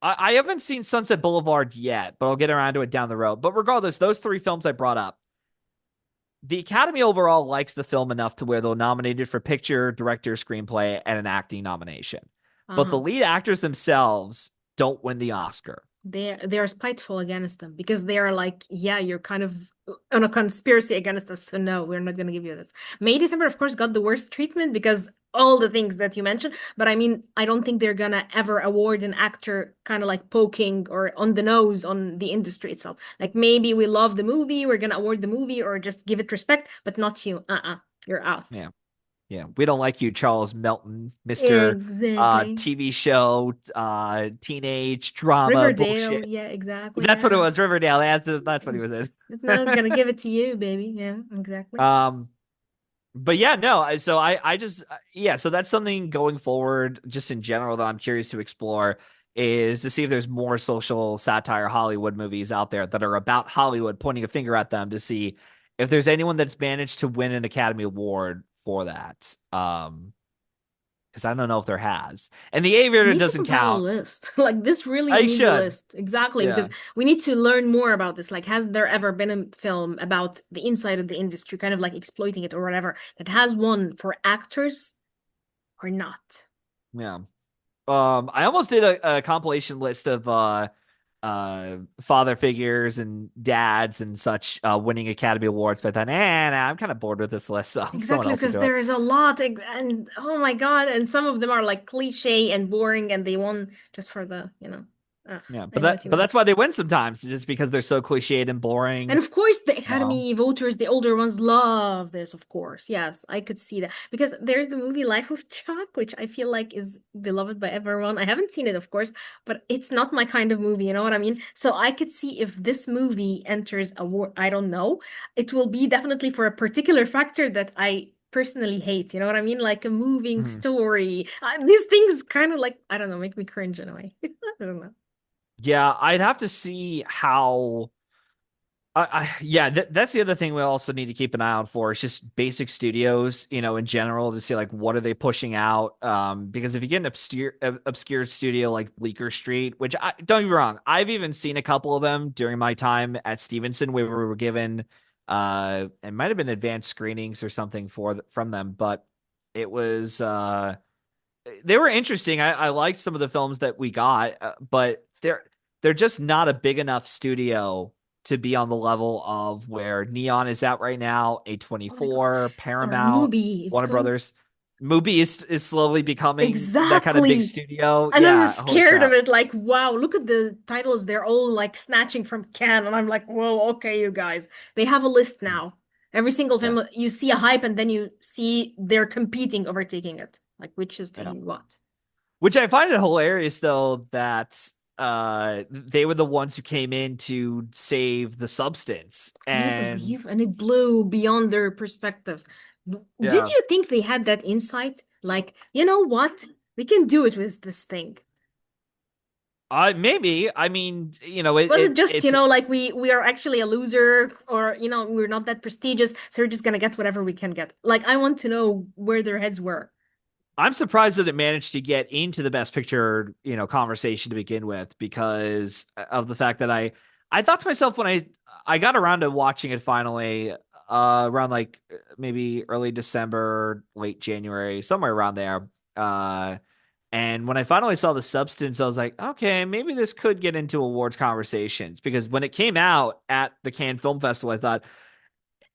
I haven't seen Sunset Boulevard yet, but I'll get around to it down the road. But regardless, those three films I brought up, the Academy overall likes the film enough to where they'll nominate it for picture, director, screenplay, and an acting nomination. But the Uh-huh. lead actors themselves don't win the Oscar. They are spiteful against them because they are like, yeah, you're kind of on a conspiracy against us, so no, we're not gonna give you this. May December, of course, got the worst treatment because all the things that you mentioned, but I mean, I don't think they're gonna ever award an actor kind of like poking or on the nose on the industry itself. Like maybe we love the movie, we're gonna award the movie or just give it respect, but not you. You're out. Yeah. Yeah, we don't like you, Charles Melton, Mr. Exactly. TV show, teenage drama Riverdale, bullshit. yeah, exactly, That's what it yeah. was, Riverdale. That's what he was in. It's not gonna give it to you, baby. Yeah, exactly. um, but yeah, no. So I just yeah. So that's something going forward, just in general, that I'm curious to explore is to see if there's more social satire Hollywood movies out there that are about Hollywood, pointing a finger at them to see if there's anyone that's managed to win an Academy Award for that. Because I don't know if there has. And The We Aviator need to doesn't compile a count. list. Like this really I needs a should. list. Exactly, because Yeah. we need to learn more about this. Like, has there ever been a film about the inside of the industry, kind of like exploiting it or whatever, that has won for actors or not? Yeah. I almost did a compilation list of father figures and dads and such winning Academy Awards, but then nah, I'm kind of bored with this list, so someone Exactly, else will because do it. there is a lot, and oh my God, and some of them are like cliche and boring, and they won just for Yeah, I know what you but mean. that's why they win sometimes, just because they're so cliched and And boring. of course, the Um, Academy voters, the older ones, love this, of course. Yes, I could see that. Because there's the movie Life of Chuck, which I feel like is beloved by everyone. I haven't seen it, of course, but it's not my kind of movie, you know what I mean? So I could see if this movie enters a war, I don't know, it will be definitely for a particular factor that I personally hate, you know what I mean? Like a moving mhm. story. These things kind of like, I don't know, make me cringe in a way. I don't know. Yeah, I'd have to see how. Yeah, that's the other thing we also need to keep an eye out for. It's just basic studios, in general, to see like what are they pushing out. Because if you get an obscure studio like Bleecker Street, which don't get me wrong, I've even seen a couple of them during my time at Stevenson, where we were given, it might have been advanced screenings or something from them, but it was they were interesting. I liked some of the films that we got, but they're just not a big enough studio to be on the level of where Neon is at right now, Oh my God. A24, Or Paramount, movie, it's Warner going Brothers. Mubi is slowly becoming that kind of big exactly. studio. And I'm Yeah, holy scared of crap. it. Like, wow, look at the titles. They're all like snatching from Cannes. And I'm like, whoa, okay, you guys. They have a list now. Every single Yeah, film, you see a hype and then you see they're competing, overtaking it. Like, which is yeah. taking what? Which I find it hilarious though that they were the ones who came in to save the substance. Can you And believe? And it blew beyond their perspectives. Did yeah. you think they had that insight? Like, you know what? We can do it with this thing. Maybe. I mean, Was it just, it's. like we are actually a loser or we're not that prestigious, so we're just gonna get whatever we can get. Like I want to know where their heads were. I'm surprised that it managed to get into the best picture, conversation to begin with, because of the fact that I thought to myself when I got around to watching it finally, around like maybe early December, late January, somewhere around there. Uh, and when I finally saw the substance, I was like, okay, maybe this could get into awards conversations, because when it came out at the Cannes Film Festival, I thought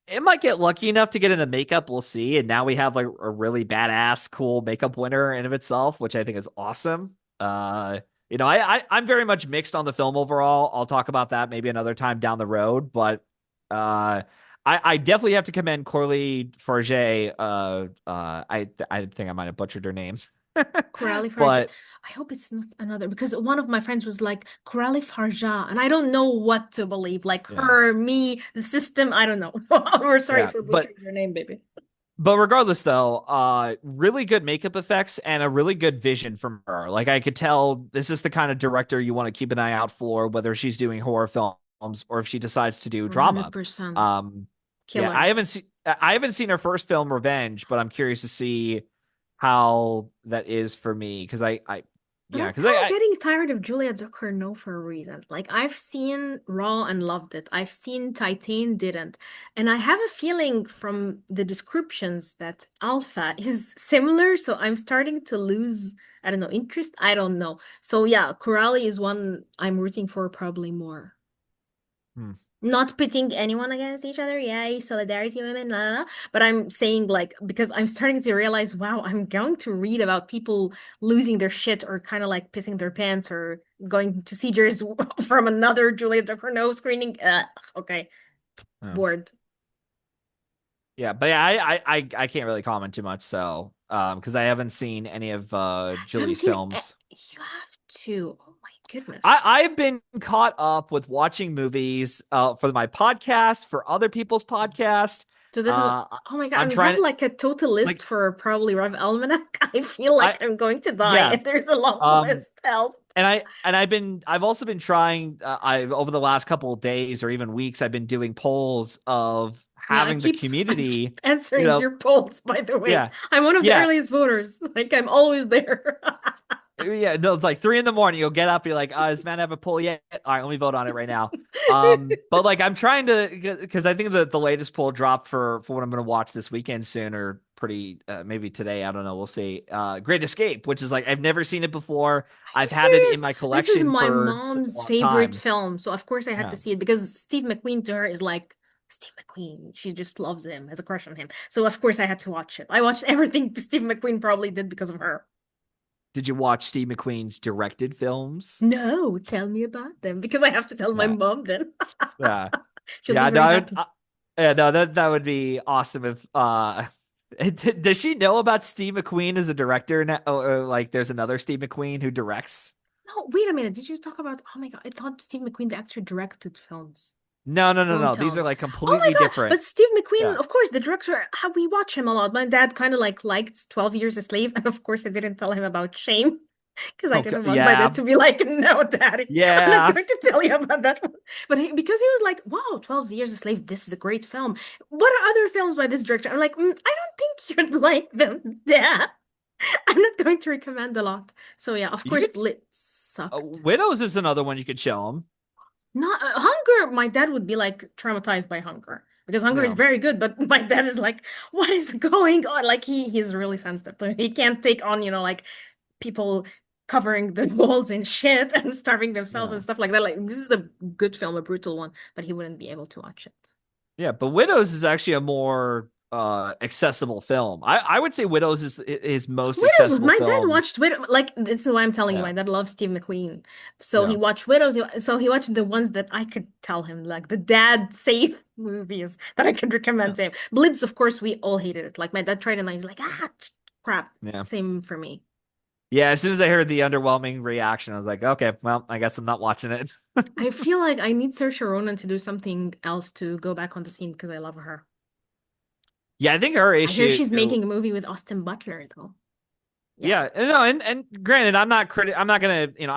it might get lucky enough to get into makeup. We'll see. And now we have like a really badass, cool makeup winner in of itself, which I think is awesome. I'm very much mixed on the film overall. I'll talk about that maybe another time down the road, but I definitely have to commend Corley Forget. I think I might have butchered her name, Coralie Farja. but I hope it's not another because one of my friends was like Coralie Farja, and I don't know what to believe. Like yeah, her, me, the system. I don't know. We're sorry yeah, for butchering your name, baby. but regardless, though, really good makeup effects and a really good vision from her. Like I could tell this is the kind of director you want to keep an eye out for, whether she's doing horror films or if she decides to do drama. 100% Um, yeah, killer. I haven't seen her first film, Revenge, but I'm curious to see how that is for me because But yeah, I'm because kind of getting tired of Julia Zucker for a reason. Like I've seen Raw and loved it. I've seen Titan didn't. And I have a feeling from the descriptions that Alpha is similar, so I'm starting to lose, I don't know, interest. I don't know. So yeah, Coralie is one I'm rooting for probably more. hmm, Not pitting anyone against each other. Yay, solidarity women, la, la, la. But I'm saying like because I'm starting to realize, wow, I'm going to read about people losing their shit or kind of like pissing their pants or going to seizures from another Julia Ducournau screening. Okay, yeah. bored. Yeah, but yeah, I can't really comment too much, so because I haven't seen any of You haven't Julie's seen films. you have to. Oh my I goodness. I've been caught up with watching movies for my podcast, for other people's podcast. So this is, Uh, oh my God, I'm and you have trying to like a total list like for probably Rev Almanac. I feel like I I'm going to die yeah. if there's a long Um, list. Help. I've also been trying I've over the last couple of days or even weeks I've been doing polls of Yeah, having the I keep community, you answering know, your polls, by the way. yeah. I'm one of the Yeah, earliest voters. Like I'm always there. yeah, no, it's like 3 in the morning. You'll get up, you're like, does man have a poll yet? All right, let me vote on it right now. But like I'm trying to because I think the latest poll dropped for what I'm gonna watch this weekend soon or pretty maybe today. I don't know. We'll see. Great Escape, which is like I've never seen it before. Are you I've had it in serious? my This is collection my for such a mom's long favorite time. film, so of course I had Yeah. to see it because Steve McQueen to her is like Steve McQueen. She just loves him, has a crush on him. So of course I had to watch it. I watched everything Steve McQueen probably did because of her. Did you watch Steve McQueen's directed films? No, tell me about them because I have to tell my Yeah. mom then. Yeah. She'll be Yeah, no, very happy. yeah, no, that would be awesome if does she know about Steve McQueen as a director now? Or, like there's another Steve McQueen who directs? No, wait a minute. Did you talk about? Oh my God, I thought Steve McQueen the actor directed films. No, no, no, Don't no. tell These are me. like Oh completely my God. different. But Steve McQueen, Yeah. of course, the director, how we watch him a lot. My dad kind of like liked 12 Years a Slave. And of course, I didn't tell him about Shame because I Okay. didn't want my dad Yeah. to be like, no, daddy, I'm not Yeah. going to tell you about that one. But because he was like, wow, 12 Years a Slave, this is a great film. What are other films by this director? I'm like, I don't think you'd like them, dad. I'm not going to recommend a lot. So yeah, of You course, could Blitz sucked. Widows is another one you could show him. Not Hunger, my dad would be like traumatized by Hunger because Hunger is Yeah. very good, but my dad is like, what is going on? Like he's really sensitive. He can't take on, like people covering the walls in shit and starving themselves Yeah. and stuff like that. Like this is a good film, a brutal one, but he wouldn't be able to watch it. Yeah, but Widows is actually a more accessible film. I would say Widows is his most Widows, accessible my dad film. watched Widow. Like this is why I'm telling you, Yeah. my dad loves Steve McQueen. So he Yeah. watched Widows. So he watched the ones that I could tell him, like the dad safe movies that I could recommend Yeah. to him. Blitz, of course, we all hated it. Like my dad tried it and he's like, crap. Yeah. Same for me. Yeah, as soon as I heard the underwhelming reaction, I was like, okay, well, I guess I'm not watching it. I feel like I need Saoirse Ronan to do something else to go back on the scene because I love her. Yeah, I think her I hear issue. she's making a movie with Austin Butler though. Yeah. Yeah, no, and granted, I'm not gonna, I'm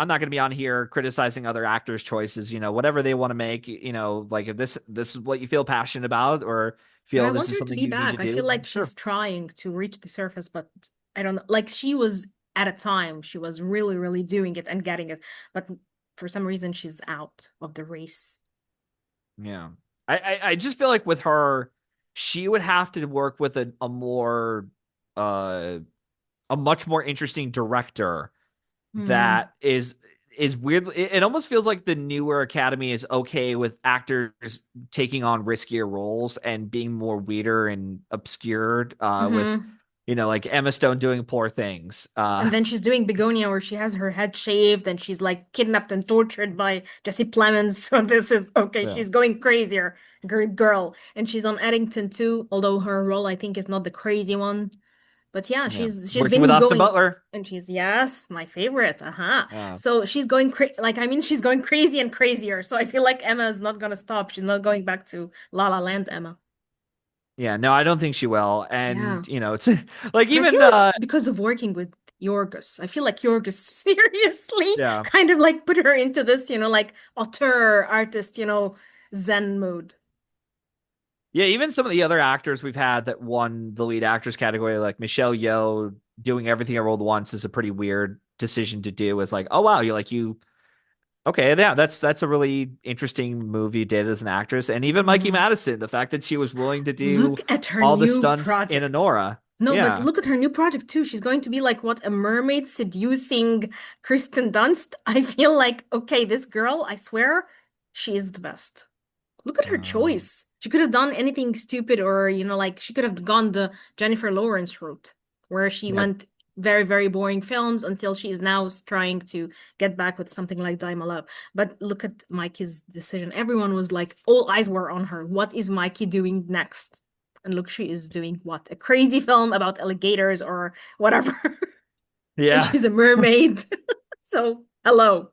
not gonna be on here criticizing other actors' choices. Whatever they want to make. Like if this is what you feel passionate about or And I feel this want is her to something be you need to back. I feel do, like sure. she's trying to reach the surface, but I don't know. Like she was at a time, she was really, really doing it and getting it. But for some reason, she's out of the race. Yeah, I just feel like with her, she would have to work with a more uh a much more interesting director Hmm. that is weird. It almost feels like the newer Academy is okay with actors taking on riskier roles and being more weirder and obscured. With Hmm. like Emma Stone doing Poor Things. And then she's doing Begonia, where she has her head shaved and she's like kidnapped and tortured by Jesse Plemons. So this is okay. Yeah, She's going crazier, girl. And she's on Eddington too, although her role I think is not the crazy one. But yeah, yeah. she's Working with been Austin going Butler. and she's yes, my favorite. Uh-huh. Uh, So she's going like I mean she's going crazy and crazier. So I feel like Emma is not gonna stop. She's not going back to La La Land, Emma. yeah, no, I don't think she will. Yeah. And it's like But I feel even it's because of working with Yorgos. I feel like Yorgos seriously yeah. kind of like put her into this, like auteur artist, Zen mode. Yeah, even some of the other actors we've had that won the lead actress category, like Michelle Yeoh, doing everything I rolled once is a pretty weird decision to do. Is like, oh wow, you okay, yeah, that's a really interesting move you did as an actress. And even Mikey Mhm. Madison, the fact that she was willing to Look do at her all the new stunts in project. Anora. No, but Yeah. look at her new project too. She's going to be like what, a mermaid seducing Kristen Dunst. I feel like, okay, this girl, I swear, she is the best. Look at her Um, choice. She could have done anything stupid or, like she could have gone the Jennifer Lawrence route, where she yeah. went very, very boring films until she is now trying to get back with something like Die My Love. But look at Mikey's decision. Everyone was like, all eyes were on her. What is Mikey doing next? And look, she is doing what? A crazy film about alligators or whatever. And Yeah. she's a mermaid. So, hello.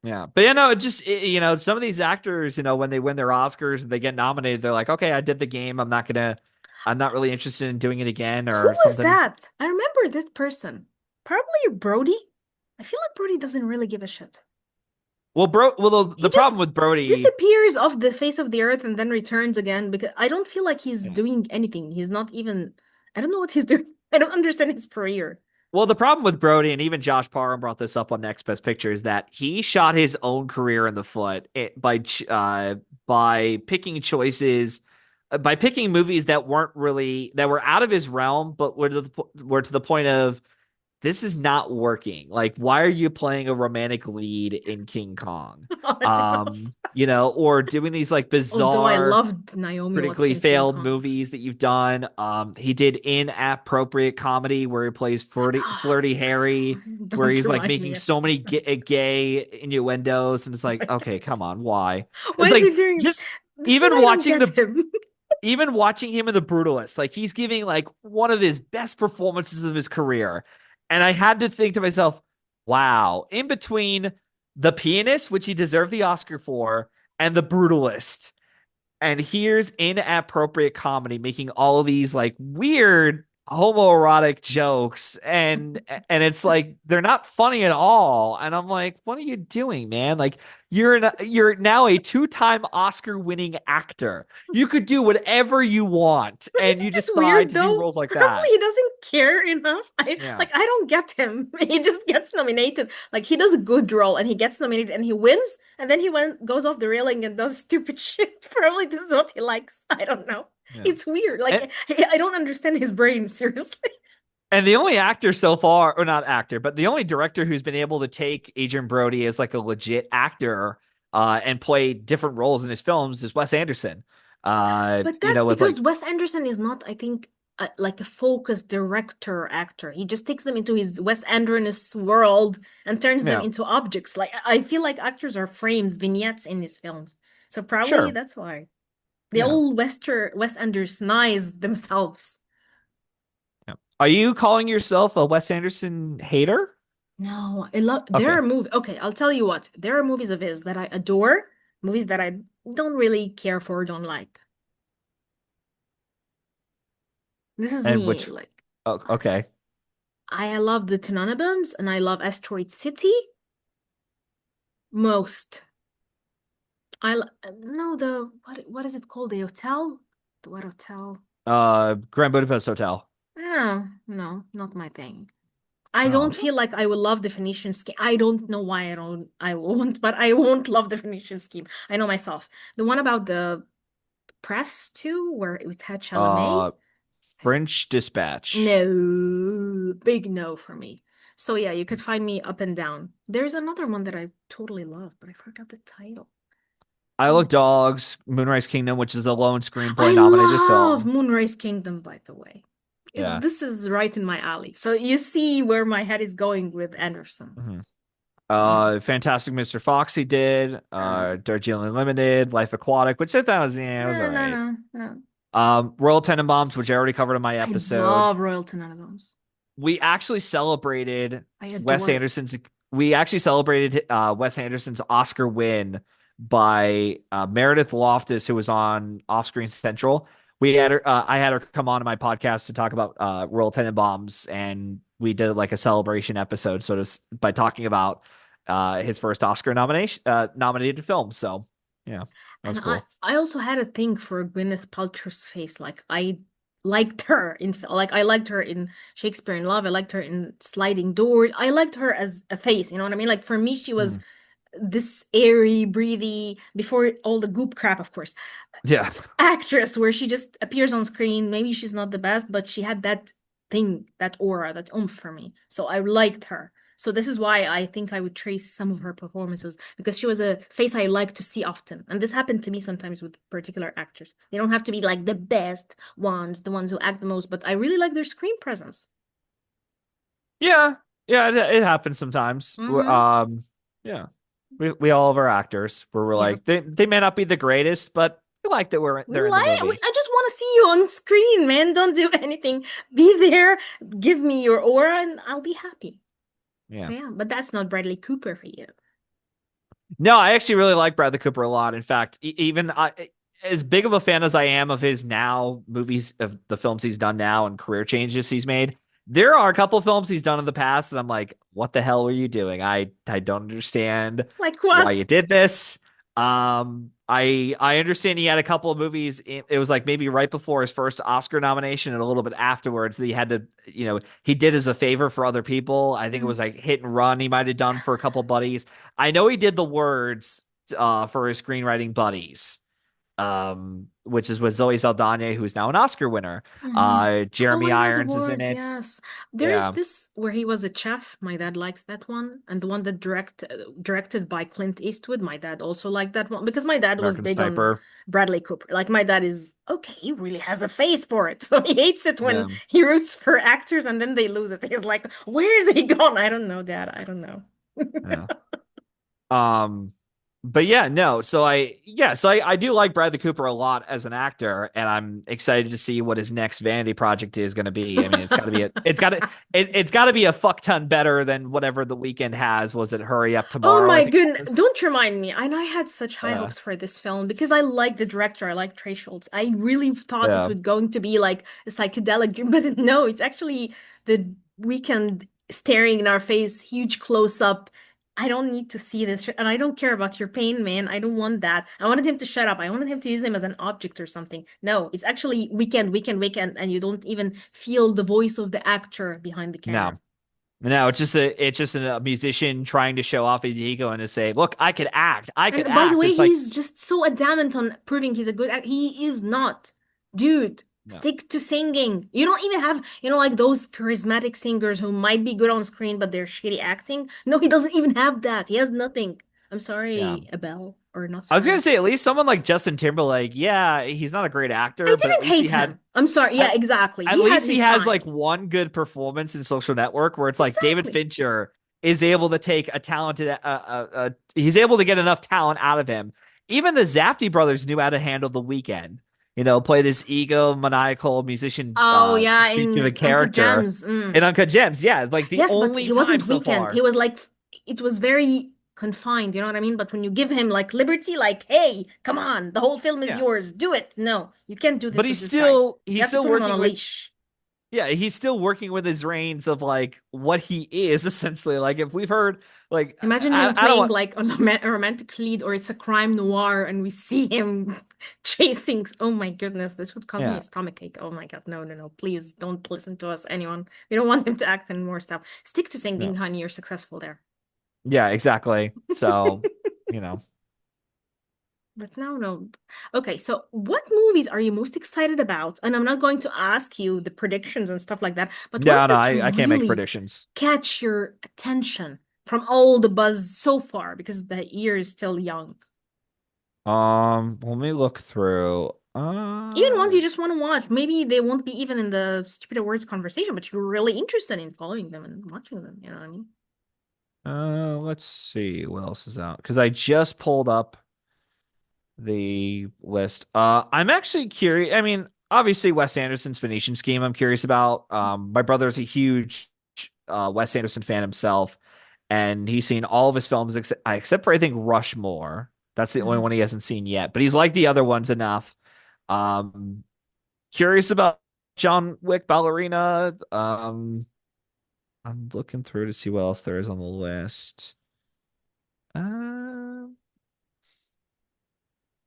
Yeah. But you know, some of these actors, when they win their Oscars and they get nominated, they're like, okay, I did the game. I'm not really interested in doing it again Who or was something. that? I remember this person. Probably Brody. I feel like Brody doesn't really give a shit. Well, He the just problem with Brody, disappears off the face of the earth and then returns again because I don't feel like he's yeah. doing anything. He's not even, I don't know what he's doing. I don't understand his career. Well, the problem with Brody, and even Josh Parham brought this up on Next Best Picture, is that he shot his own career in the foot by picking choices, by picking movies that were out of his realm, but were to the point of this is not working. Like, why are you playing a romantic lead in King Kong? I know. Or doing these like Although I bizarre loved Naomi Watts critically in King failed Kong. movies that you've done. He did inappropriate comedy where he plays Oh, flirty Harry, where don't he's like remind me making of so many that. gay innuendos, and it's Oh like, my okay, come on, why? God. Why And is he like doing this? just This is what even I don't watching get the him. even watching him in The Brutalist, like he's giving like one of his best performances of his career. And I had to think to myself, wow, in between The Pianist, which he deserved the Oscar for, and The Brutalist, and here's inappropriate comedy making all of these like weird homoerotic jokes, and it's like they're not funny at all, and I'm like, what are you doing, man? Like you're now a two-time Oscar winning actor. You could do whatever you want, But and isn't you it decide weird to do though? roles like Probably that. he doesn't care enough. Yeah. I don't get him. He just gets nominated. Like he does a good role and he gets nominated and he wins and then he goes off the railing and does stupid shit. Probably this is what he likes. I don't know. Yeah. It's weird. And, Like I don't understand his brain, seriously. And the only actor so far, or not actor, but the only director who's been able to take Adrian Brody as like a legit actor and play different roles in his films is Wes Anderson. But that's With because like, Wes Anderson is not, I think, like a focused director actor. He just takes them into his Wes Anderson world and turns them yeah, into objects. Like I feel like actors are frames, vignettes in his films. So probably sure. that's why they Yeah. all Wes Andersonize themselves. Yeah. Are you calling yourself a Wes Anderson hater? No, I love there Okay. are movies. Okay, I'll tell you what. There are movies of his that I adore, movies that I don't really care for, don't like. This is And me. which, Like oh, okay. I love the Tenenbaums and I love Asteroid City most. No, the what is it called? The hotel? The what hotel? Grand Budapest Hotel. No, no, not my thing. I don't Oh, feel like I will love the Phoenician scheme. I don't know why I won't, but I won't love the Phoenician scheme. I know myself. The one about the press too, where it had Chalamet. uh, French Dispatch. No, big no for me. So yeah, you could find me up and down. There's another one that I totally love, but I forgot the title. Isle Damn of it. Dogs, Moonrise Kingdom, which is a lone screenplay I nominated love film. Moonrise Kingdom, by the way. Yeah. This is right in my alley. So you see where my head is going with Anderson. Mhm. Mhm. Fantastic Mr. Fox did, Uh, Darjeeling Limited, Life Aquatic, which I thought was, yeah, it was all no, no, right. no, no. Royal Tenenbaums, which I already covered in my I episode. love Royal Tenenbaums. We actually celebrated I Wes adore it. Anderson's. We actually celebrated Wes Anderson's Oscar win by Meredith Loftus, who was on Offscreen Central. I had her come on to my podcast to talk about Royal Tenenbaums, and we did like a celebration episode, by talking about his first Oscar nominated film. So, yeah. That's And I cool. I also had a thing for Gwyneth Paltrow's face. Like I liked her like I liked her in Shakespeare in Love. I liked her in Sliding Doors. I liked her as a face, you know what I mean? Like for me, she was Mhm. this airy, breathy, before all the goop crap, of course, Yeah. actress where she just appears on screen. Maybe she's not the best, but she had that thing, that aura, that oomph for me. So I liked her. So this is why I think I would trace some of her performances because she was a face I like to see often. And this happened to me sometimes with particular actors. They don't have to be like the best ones, the ones who act the most, but I really like their screen presence. Yeah. Yeah, it happens sometimes. Mm-hmm. Yeah. We all have our actors where we're Yeah. like they may not be the greatest, but we like that We they're in the like, movie. I just want to see you on screen, man. Don't do anything. Be there, give me your aura, and I'll be happy. So Yeah. yeah, but that's not Bradley Cooper for you. No, I actually really like Bradley Cooper a lot. In fact, even as big of a fan as I am of his now movies, of the films he's done now and career changes he's made, there are a couple films he's done in the past that I'm like, what the hell were you doing? I don't understand Like why you what? did this. I understand he had a couple of movies. It was like maybe right before his first Oscar nomination and a little bit afterwards that he had to, he did as a favor for other people. I think it Mm. was like Hit and Run he might have done for a couple of buddies. I know he did the words for his screenwriting buddies, which is with Zoe Saldana, who's now an Oscar winner. Hmm. Oh, Jeremy I know the Irons is in words, it. yes. There's Yeah, this where he was a chef. My dad likes that one. And the one that directed by Clint Eastwood, my dad also liked that one because my dad was American big on Sniper. Bradley Cooper. Like my dad is okay, he really has a face for it. So he hates it when Yeah, he roots for actors and then they lose it. He's like, where is he gone? I don't know, Dad. I don't know. yeah. Um, but yeah, no. So I do like Bradley Cooper a lot as an actor, and I'm excited to see what his next vanity project is going to be. I mean, it's got to be a fuck ton better than whatever The Weeknd has. Was it Hurry Up Oh Tomorrow? I my think it goodness. was. Don't remind me. And I had such high Uh, hopes for this film because I like the director. I like Trey Schultz. I really thought it yeah. was going to be like a psychedelic dream, but no, it's actually the weekend staring in our face, huge close up. I don't need to see this. And I don't care about your pain, man. I don't want that. I wanted him to shut up. I wanted him to use him as an object or something. No, it's actually weekend, weekend, weekend, and you don't even feel the voice of the actor behind the No, camera. no. It's just a musician trying to show off his ego and to say, "Look, I could act. I could And by the act." way, It's like, he's just so adamant on proving he's a good actor. He is not. Dude, no, stick to singing. You don't even have, like those charismatic singers who might be good on screen, but they're shitty acting. No, he doesn't even have that. He has nothing. I'm yeah. sorry, Abel, or not I was gonna sorry. say at least someone like Justin Timberlake. Yeah, he's not a great I actor, but at didn't least he hate had him. I'm sorry. Yeah, at exactly. at He had least he his has like time. one good performance in Social Network where it's like David Exactly. Fincher is able to take a talented he's able to get enough talent out of him. Even the Zafty brothers knew how to handle The Weeknd. Play this egomaniacal musician Oh, yeah, speak to the in Uncut character Gems. Mm. in Uncut Gems. Yeah, like the Yes, but only he time wasn't so weekend. He far. was like, it was very confined, you know what I mean? But when you give him like liberty, like, hey, come on, the whole film is Yeah. yours, do it. No, you can't do But this with this guy. You he's have to still put him on a working with leash. Yeah, he's still working with his reins of like what he is essentially. Like if we've heard like Imagine him I don't playing want like a romantic lead or it's a crime noir and we see him chasing. Oh my goodness, this would cause me a yeah, stomach ache. Oh my God, no, no, no. Please don't listen to us, anyone. We don't want him to act in more stuff. Stick to no. singing, honey. You're successful there. Yeah, exactly. So, you know. But now, no. Okay, so what movies are you most excited about? And I'm not going to ask you the predictions and stuff like that, but ones No, no, that I can't make really predictions. catch your attention from all the buzz so far, because the year is still young. Let me look through. Even ones you just want to watch. Maybe they won't be even in the stupid awards conversation, but you're really interested in following them and watching them. You know what I mean? Let's see what else is out because I just pulled up the list. I'm actually curious. I mean, obviously Wes Anderson's Venetian Scheme. I'm curious about. My brother's a huge Wes Anderson fan himself, and he's seen all of his films except for I think Rushmore. That's the only Mhm. one he hasn't seen yet, but he's liked the other ones enough. Um, Curious about John Wick Ballerina. I'm looking through to see what else there is on the list. Um,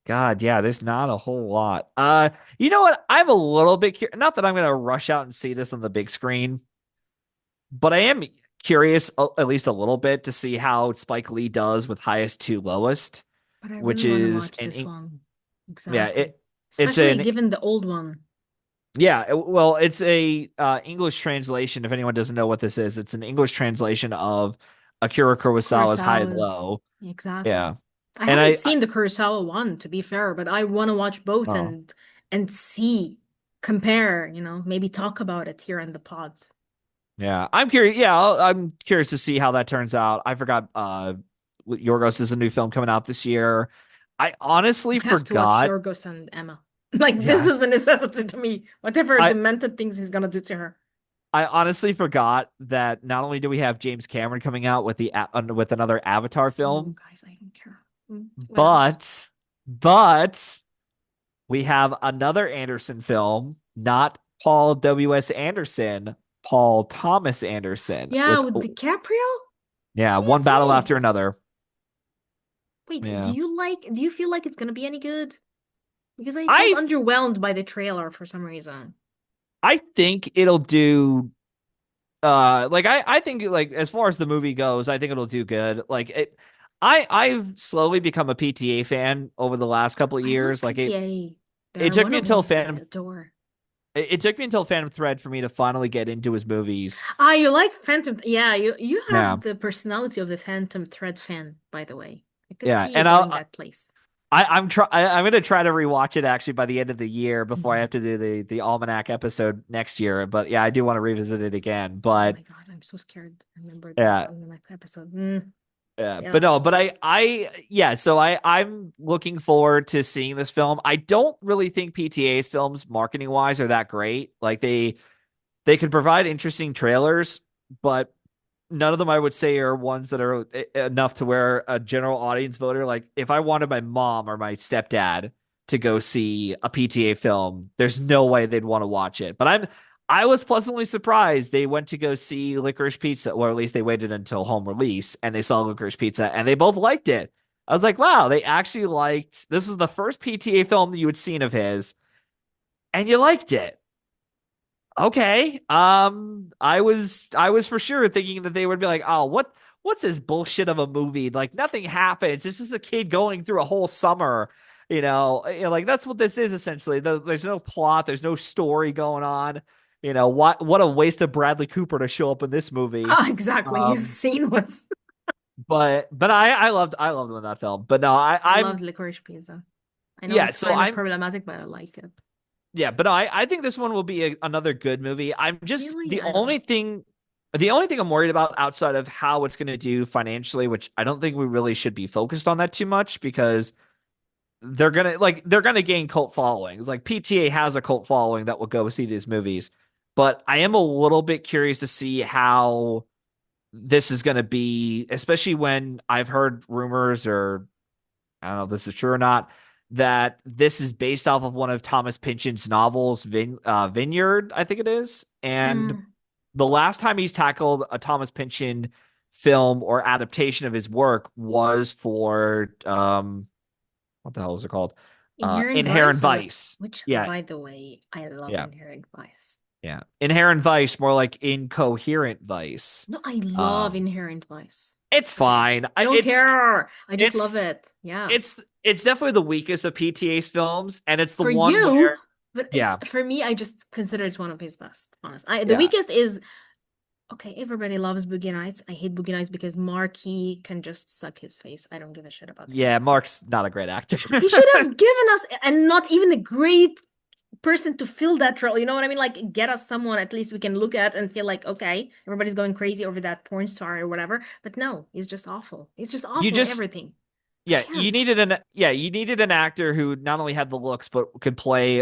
God, yeah, there's not a whole lot. You know what? I'm a little bit curious. Not that I'm gonna rush out and see this on the big screen, but I am curious, at least a little bit, to see how Spike Lee does with Highest to Lowest, But I really which want to is watch this one. yeah, Exactly. it's Especially an given the old one. well, it's a English translation. If anyone doesn't know what this is, it's an English translation of Akira Kurosawa's High and Kurosawa's. Low. Exactly. Yeah, I and haven't I seen the Kurosawa one, to be fair, but I want to watch both oh and see, compare, maybe talk about it here in the pod. yeah, I'm curious. Yeah, I'm curious to see how that turns out. I forgot. Yorgos is a new film coming out this year. I honestly I have to watch forgot. Yorgos and Emma. Like this Yeah, is a necessity to me. Whatever I demented things he's gonna do to her. I honestly forgot that not only do we have James Cameron coming out with with another Avatar Oh, film, guys, I don't care. What else? but but we have another Anderson film, not Paul W.S. Anderson, Paul Thomas Anderson, Yeah, with with DiCaprio? yeah, What do you one battle after think? another. Wait, Yeah, do you feel like it's gonna be any good? Because I felt I underwhelmed by the trailer for some reason. I think it'll do. Like I think like as far as the movie goes, I think it'll do good. Like it, I've slowly become a PTA fan over the last couple of I love years. PTA. It They're took one me of until movies that I Phantom adore. it took me until Phantom Thread for me to finally get into his movies. Ah, you like Phantom? Yeah, you Yeah, have the personality of the Phantom Thread fan, by the way. I could yeah, see you and going that place. I'm gonna try to rewatch it actually by the end of the year before I Mhm. have to do the almanac episode next year. But yeah, I do want to revisit it again. Oh But my God, I'm so scared. I remember that yeah, on the episode. yeah, but Yeah. no, but yeah, so I'm looking forward to seeing this film. I don't really think PTA's films marketing wise are that great. Like they could provide interesting trailers, but none of them I would say are ones that are enough to where a general audience voter, like if I wanted my mom or my stepdad to go see a PTA film, there's no way they'd want to watch it. But I was pleasantly surprised they went to go see Licorice Pizza, or at least they waited until home release and they saw Licorice Pizza and they both liked it. I was like, wow, they actually liked this was the first PTA film that you had seen of his, and you liked it. Okay. I was for sure thinking that they would be like, oh, what's this bullshit of a movie? Like nothing happens. This is a kid going through a whole summer. Like that's what this is essentially. There's no plot. There's no story going on. What a waste of Bradley Cooper to show up in this movie. Oh, exactly. His Um, scene was. but I loved him in that film. But no, I loved I'm Licorice Pizza. I know yeah. it's So kind of I'm problematic, but I like it. Yeah, but no, I think this one will be another good movie. I'm just Really? I don't know. the only thing I'm worried about outside of how it's going to do financially, which I don't think we really should be focused on that too much because they're gonna gain cult followings. Like PTA has a cult following that will go see these movies, but I am a little bit curious to see how this is going to be, especially when I've heard rumors or I don't know if this is true or not, that this is based off of one of Thomas Pynchon's novels, Vineyard, I think it is. And Mm, the last time he's tackled a Thomas Pynchon film or adaptation of his work was for what the hell is it called? Inherent Inherent Vice, or Vice. which, Yeah, by the way, I love yeah, Inherent Vice. yeah. Inherent Vice, more like incoherent vice. No, I love Um, Inherent Vice. it's Okay. fine. I don't care. I just love It's it. Yeah. it's definitely the weakest of PTA's films, and it's the For one you, where but it's yeah, for me, I just consider it one of his best, honest. The yeah, weakest is okay, everybody loves Boogie Nights. I hate Boogie Nights because Marky can just suck his face. I don't give a shit about him. yeah. Mark's not a great actor. He should have given us, and not even a great person to fill that role. You know what I mean? Like, get us someone at least we can look at and feel like, okay, everybody's going crazy over that porn star or whatever. But no, he's just awful. He's just You awful in just everything. I yeah, can't. you needed an actor who not only had the looks but could play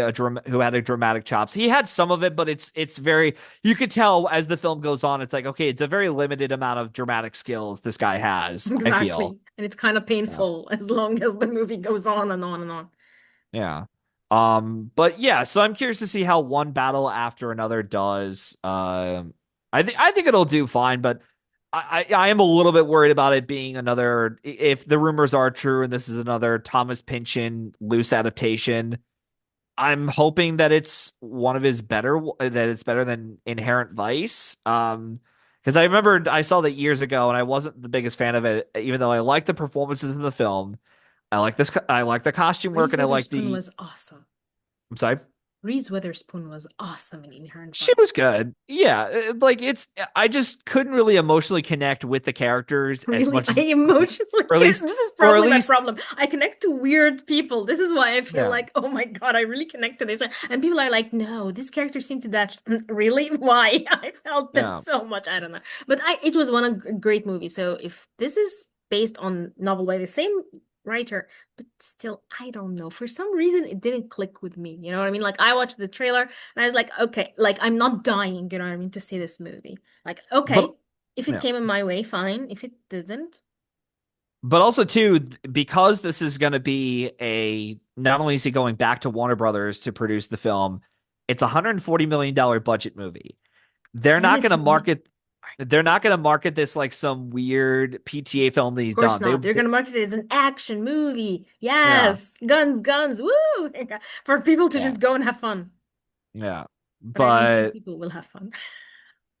who had a dramatic chops. He had some of it, but it's very you could tell as the film goes on. It's like okay, it's a very limited amount of dramatic skills this guy has. I feel. Exactly. And it's kind of Yeah. painful as long as the movie goes on and on and on. Yeah. But yeah, so I'm curious to see how one battle after another does. I think it'll do fine, but I am a little bit worried about it being another, if the rumors are true and this is another Thomas Pynchon loose adaptation. I'm hoping that it's one of his better, that it's better than Inherent Vice. Because I remember I saw that years ago and I wasn't the biggest fan of it, even though I like the performances in the film. I like the costume work, Reese and I like Witherspoon the. was awesome. I'm sorry. Reese Witherspoon was awesome in Inherent She was Vice. good. Yeah, like it's. I just couldn't really emotionally connect with the characters as Really, much I as, emotionally or at get least, this is or at probably my least, problem. I connect to weird people. This is why I feel yeah, like, oh my God, I really connect to this one. And people are like, no, this character seemed to that. Really? Why? I felt them yeah. so much. I don't know. But it was one of a great movie. So if this is based on novel by the same writer, but still, I don't know. For some reason, it didn't click with me. You know what I mean? Like I watched the trailer and I was like, okay, like I'm not dying, you know what I mean, to see this movie. Like, But okay. If it yeah. came in my way, fine. If it didn't, But also too, because this is going to be a, not only is he going back to Warner Brothers to produce the film, it's a $140 million budget movie. They're can not it going to make? market they're not going to market this like some weird PTA film that Of he's course done. not. They're gonna market it as an action movie. Yeah. Yes, guns, guns, woo! For people to Yeah. just go and have fun. Yeah. But I don't think But people will have fun.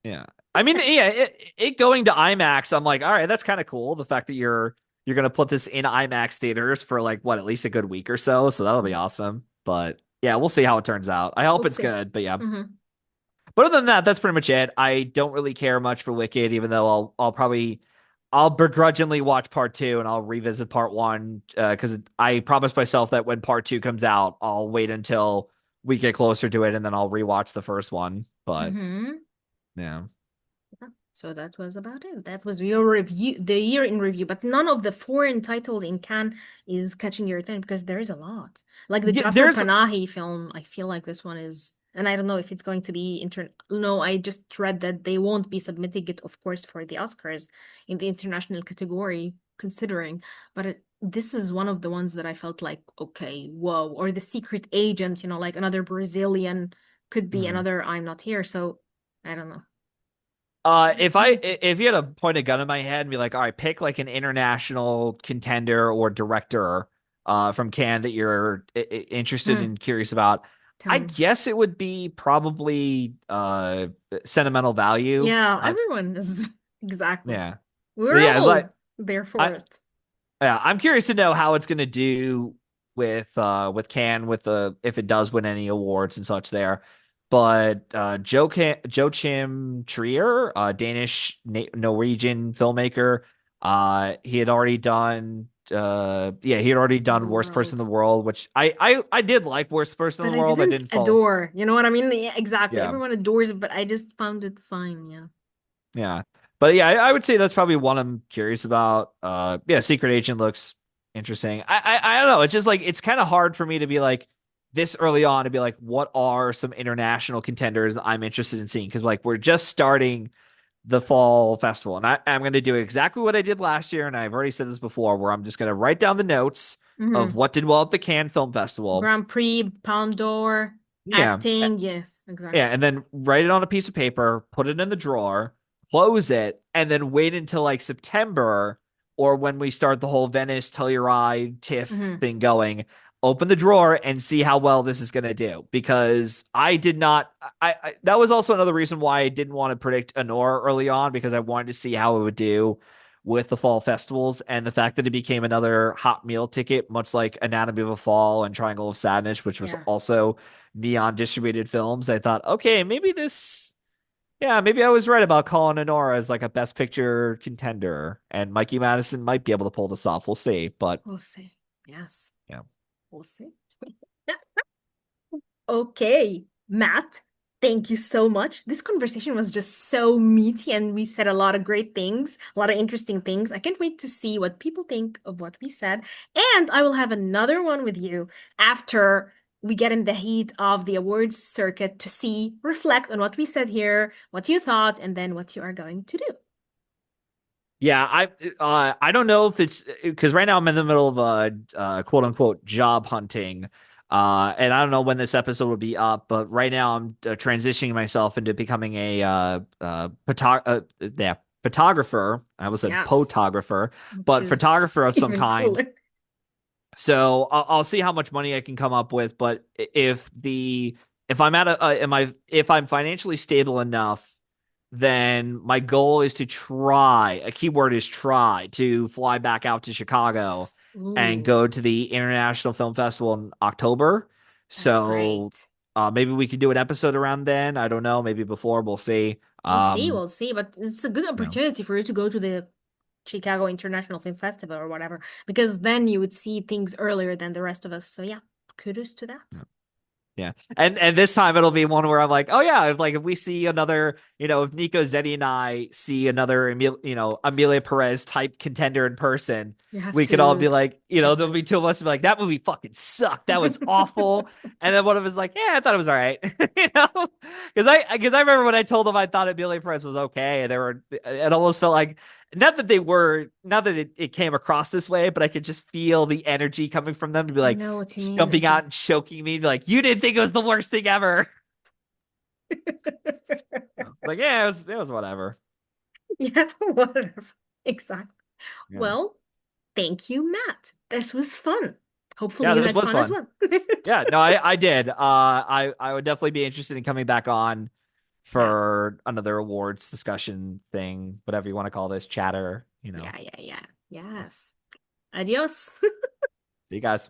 yeah. I mean, yeah, it going to IMAX, I'm like, all right, that's kind of cool. The fact that you're gonna put this in IMAX theaters for like what, at least a good week or so. So that'll be awesome. But yeah, we'll see how it turns out. I hope We'll it's see. good. But yeah. Hmm. But other than that, that's pretty much it. I don't really care much for Wicked, even though I'll probably I'll begrudgingly watch part two and I'll revisit part one because I promised myself that when part two comes out, I'll wait until we get closer to it and then I'll rewatch the first one. But Hmm. yeah. So that was about it. That was your review, the year in review. But none of the foreign titles in Cannes is catching your attention because there is a lot. Like the Yeah, Jafar there's Panahi film, I feel like this one is, and I don't know if it's going to be No, I just read that they won't be submitting it, of course, for the Oscars in the international category, considering. But this is one of the ones that I felt like, okay, whoa. Or The Secret Agent, like another Brazilian could be mhm. another I'm Not Here. So I don't know. If you had a point a gun in my head and be like, all right, pick like an international contender or director from Cannes that you're interested Mm, and curious about, tell I me. guess it would be probably Sentimental Value. Yeah, everyone is exactly. Yeah. We're Yeah, like all there for I it. yeah, I'm curious to know how it's going to do with Cannes with the if it does win any awards and such there. But Joachim Trier, Danish Norwegian filmmaker, he had already done he had already In the done Worst Person in world. the World, which I did like Worst Person in But the I World. I didn't didn't fall. adore. You know what I mean? Yeah, exactly. Yeah. Everyone adores it, but I just found it fine. Yeah. Yeah. But yeah, I would say that's probably one I'm curious about. Yeah, Secret Agent looks interesting. I don't know. It's just like it's kind of hard for me to be like this early on to be like, what are some international contenders I'm interested in seeing? Because like we're just starting the fall festival, and I'm going to do exactly what I did last year, and I've already said this before, where I'm just going to write down the notes of Hmm. what did well at the Cannes Film Festival. Grand Prix, Palme d'Or, Yeah, acting. Yes, yeah, exactly. and then write it on a piece of paper, put it in the drawer, close it, and then wait until like September or when we start the whole Venice Telluride TIFF Hmm. thing going. Open the drawer and see how well this is going to do because I did not. That was also another reason why I didn't want to predict Honor early on because I wanted to see how it would do with the fall festivals and the fact that it became another hot meal ticket, much like Anatomy of a Fall and Triangle of Sadness, which was Yeah. also neon distributed films. I thought, okay, maybe this, yeah, maybe I was right about calling Honora as like a best picture contender, and Mikey Madison might be able to pull this off. We'll see, but We'll see. Yes, yeah. we'll see. Okay, Matt, thank you so much. This conversation was just so meaty and we said a lot of great things, a lot of interesting things. I can't wait to see what people think of what we said. And I will have another one with you after we get in the heat of the awards circuit to see, reflect on what we said here, what you thought, and then what you are going to do. Yeah, I don't know if it's because right now I'm in the middle of quote unquote job hunting, and I don't know when this episode will be up, but right now I'm transitioning myself into becoming a photographer. I almost said Yes, photographer, which but is photographer of some even kind. cooler. So I'll see how much money I can come up with. But if I'm at if I'm financially stable enough, then my goal is to try. A keyword is try to fly back out to Chicago and Ooh, go to the International Film Festival in October. that's So great. maybe we could do an episode around then. I don't know. Maybe before. We'll see. We'll see, we'll see. But it's a good You know. opportunity for you to go to the Chicago International Film Festival or whatever, because then you would see things earlier than the rest of us. So yeah, kudos to that. Yeah. And this time it'll be one where I'm like, oh yeah, if we see another, if Nico Zetti and I see another Amelia Perez type contender in person, You have we could all be to like, check there'll them. be two of us be like, that movie fucking sucked. That was awful. And then one of us is like, yeah, I thought it was all right. Because I remember when I told them I thought Amelia Perez was okay, and it almost felt like not that it came across this way, but I could just feel the energy coming from them to be I like, know what you mean. jumping out and choking me, like, you didn't think it was the worst thing ever. Like, yeah, it was whatever. Yeah, whatever. Exactly. Yeah. Well, thank you, Matt. This was fun. Hopefully Yeah, you this had was fun as fun. well. Yeah, no, I did. I would definitely be interested in coming back on Yeah. for another awards discussion thing, whatever you want to call this, chatter. Yeah, yeah, yeah. Yes. Adios. See you guys.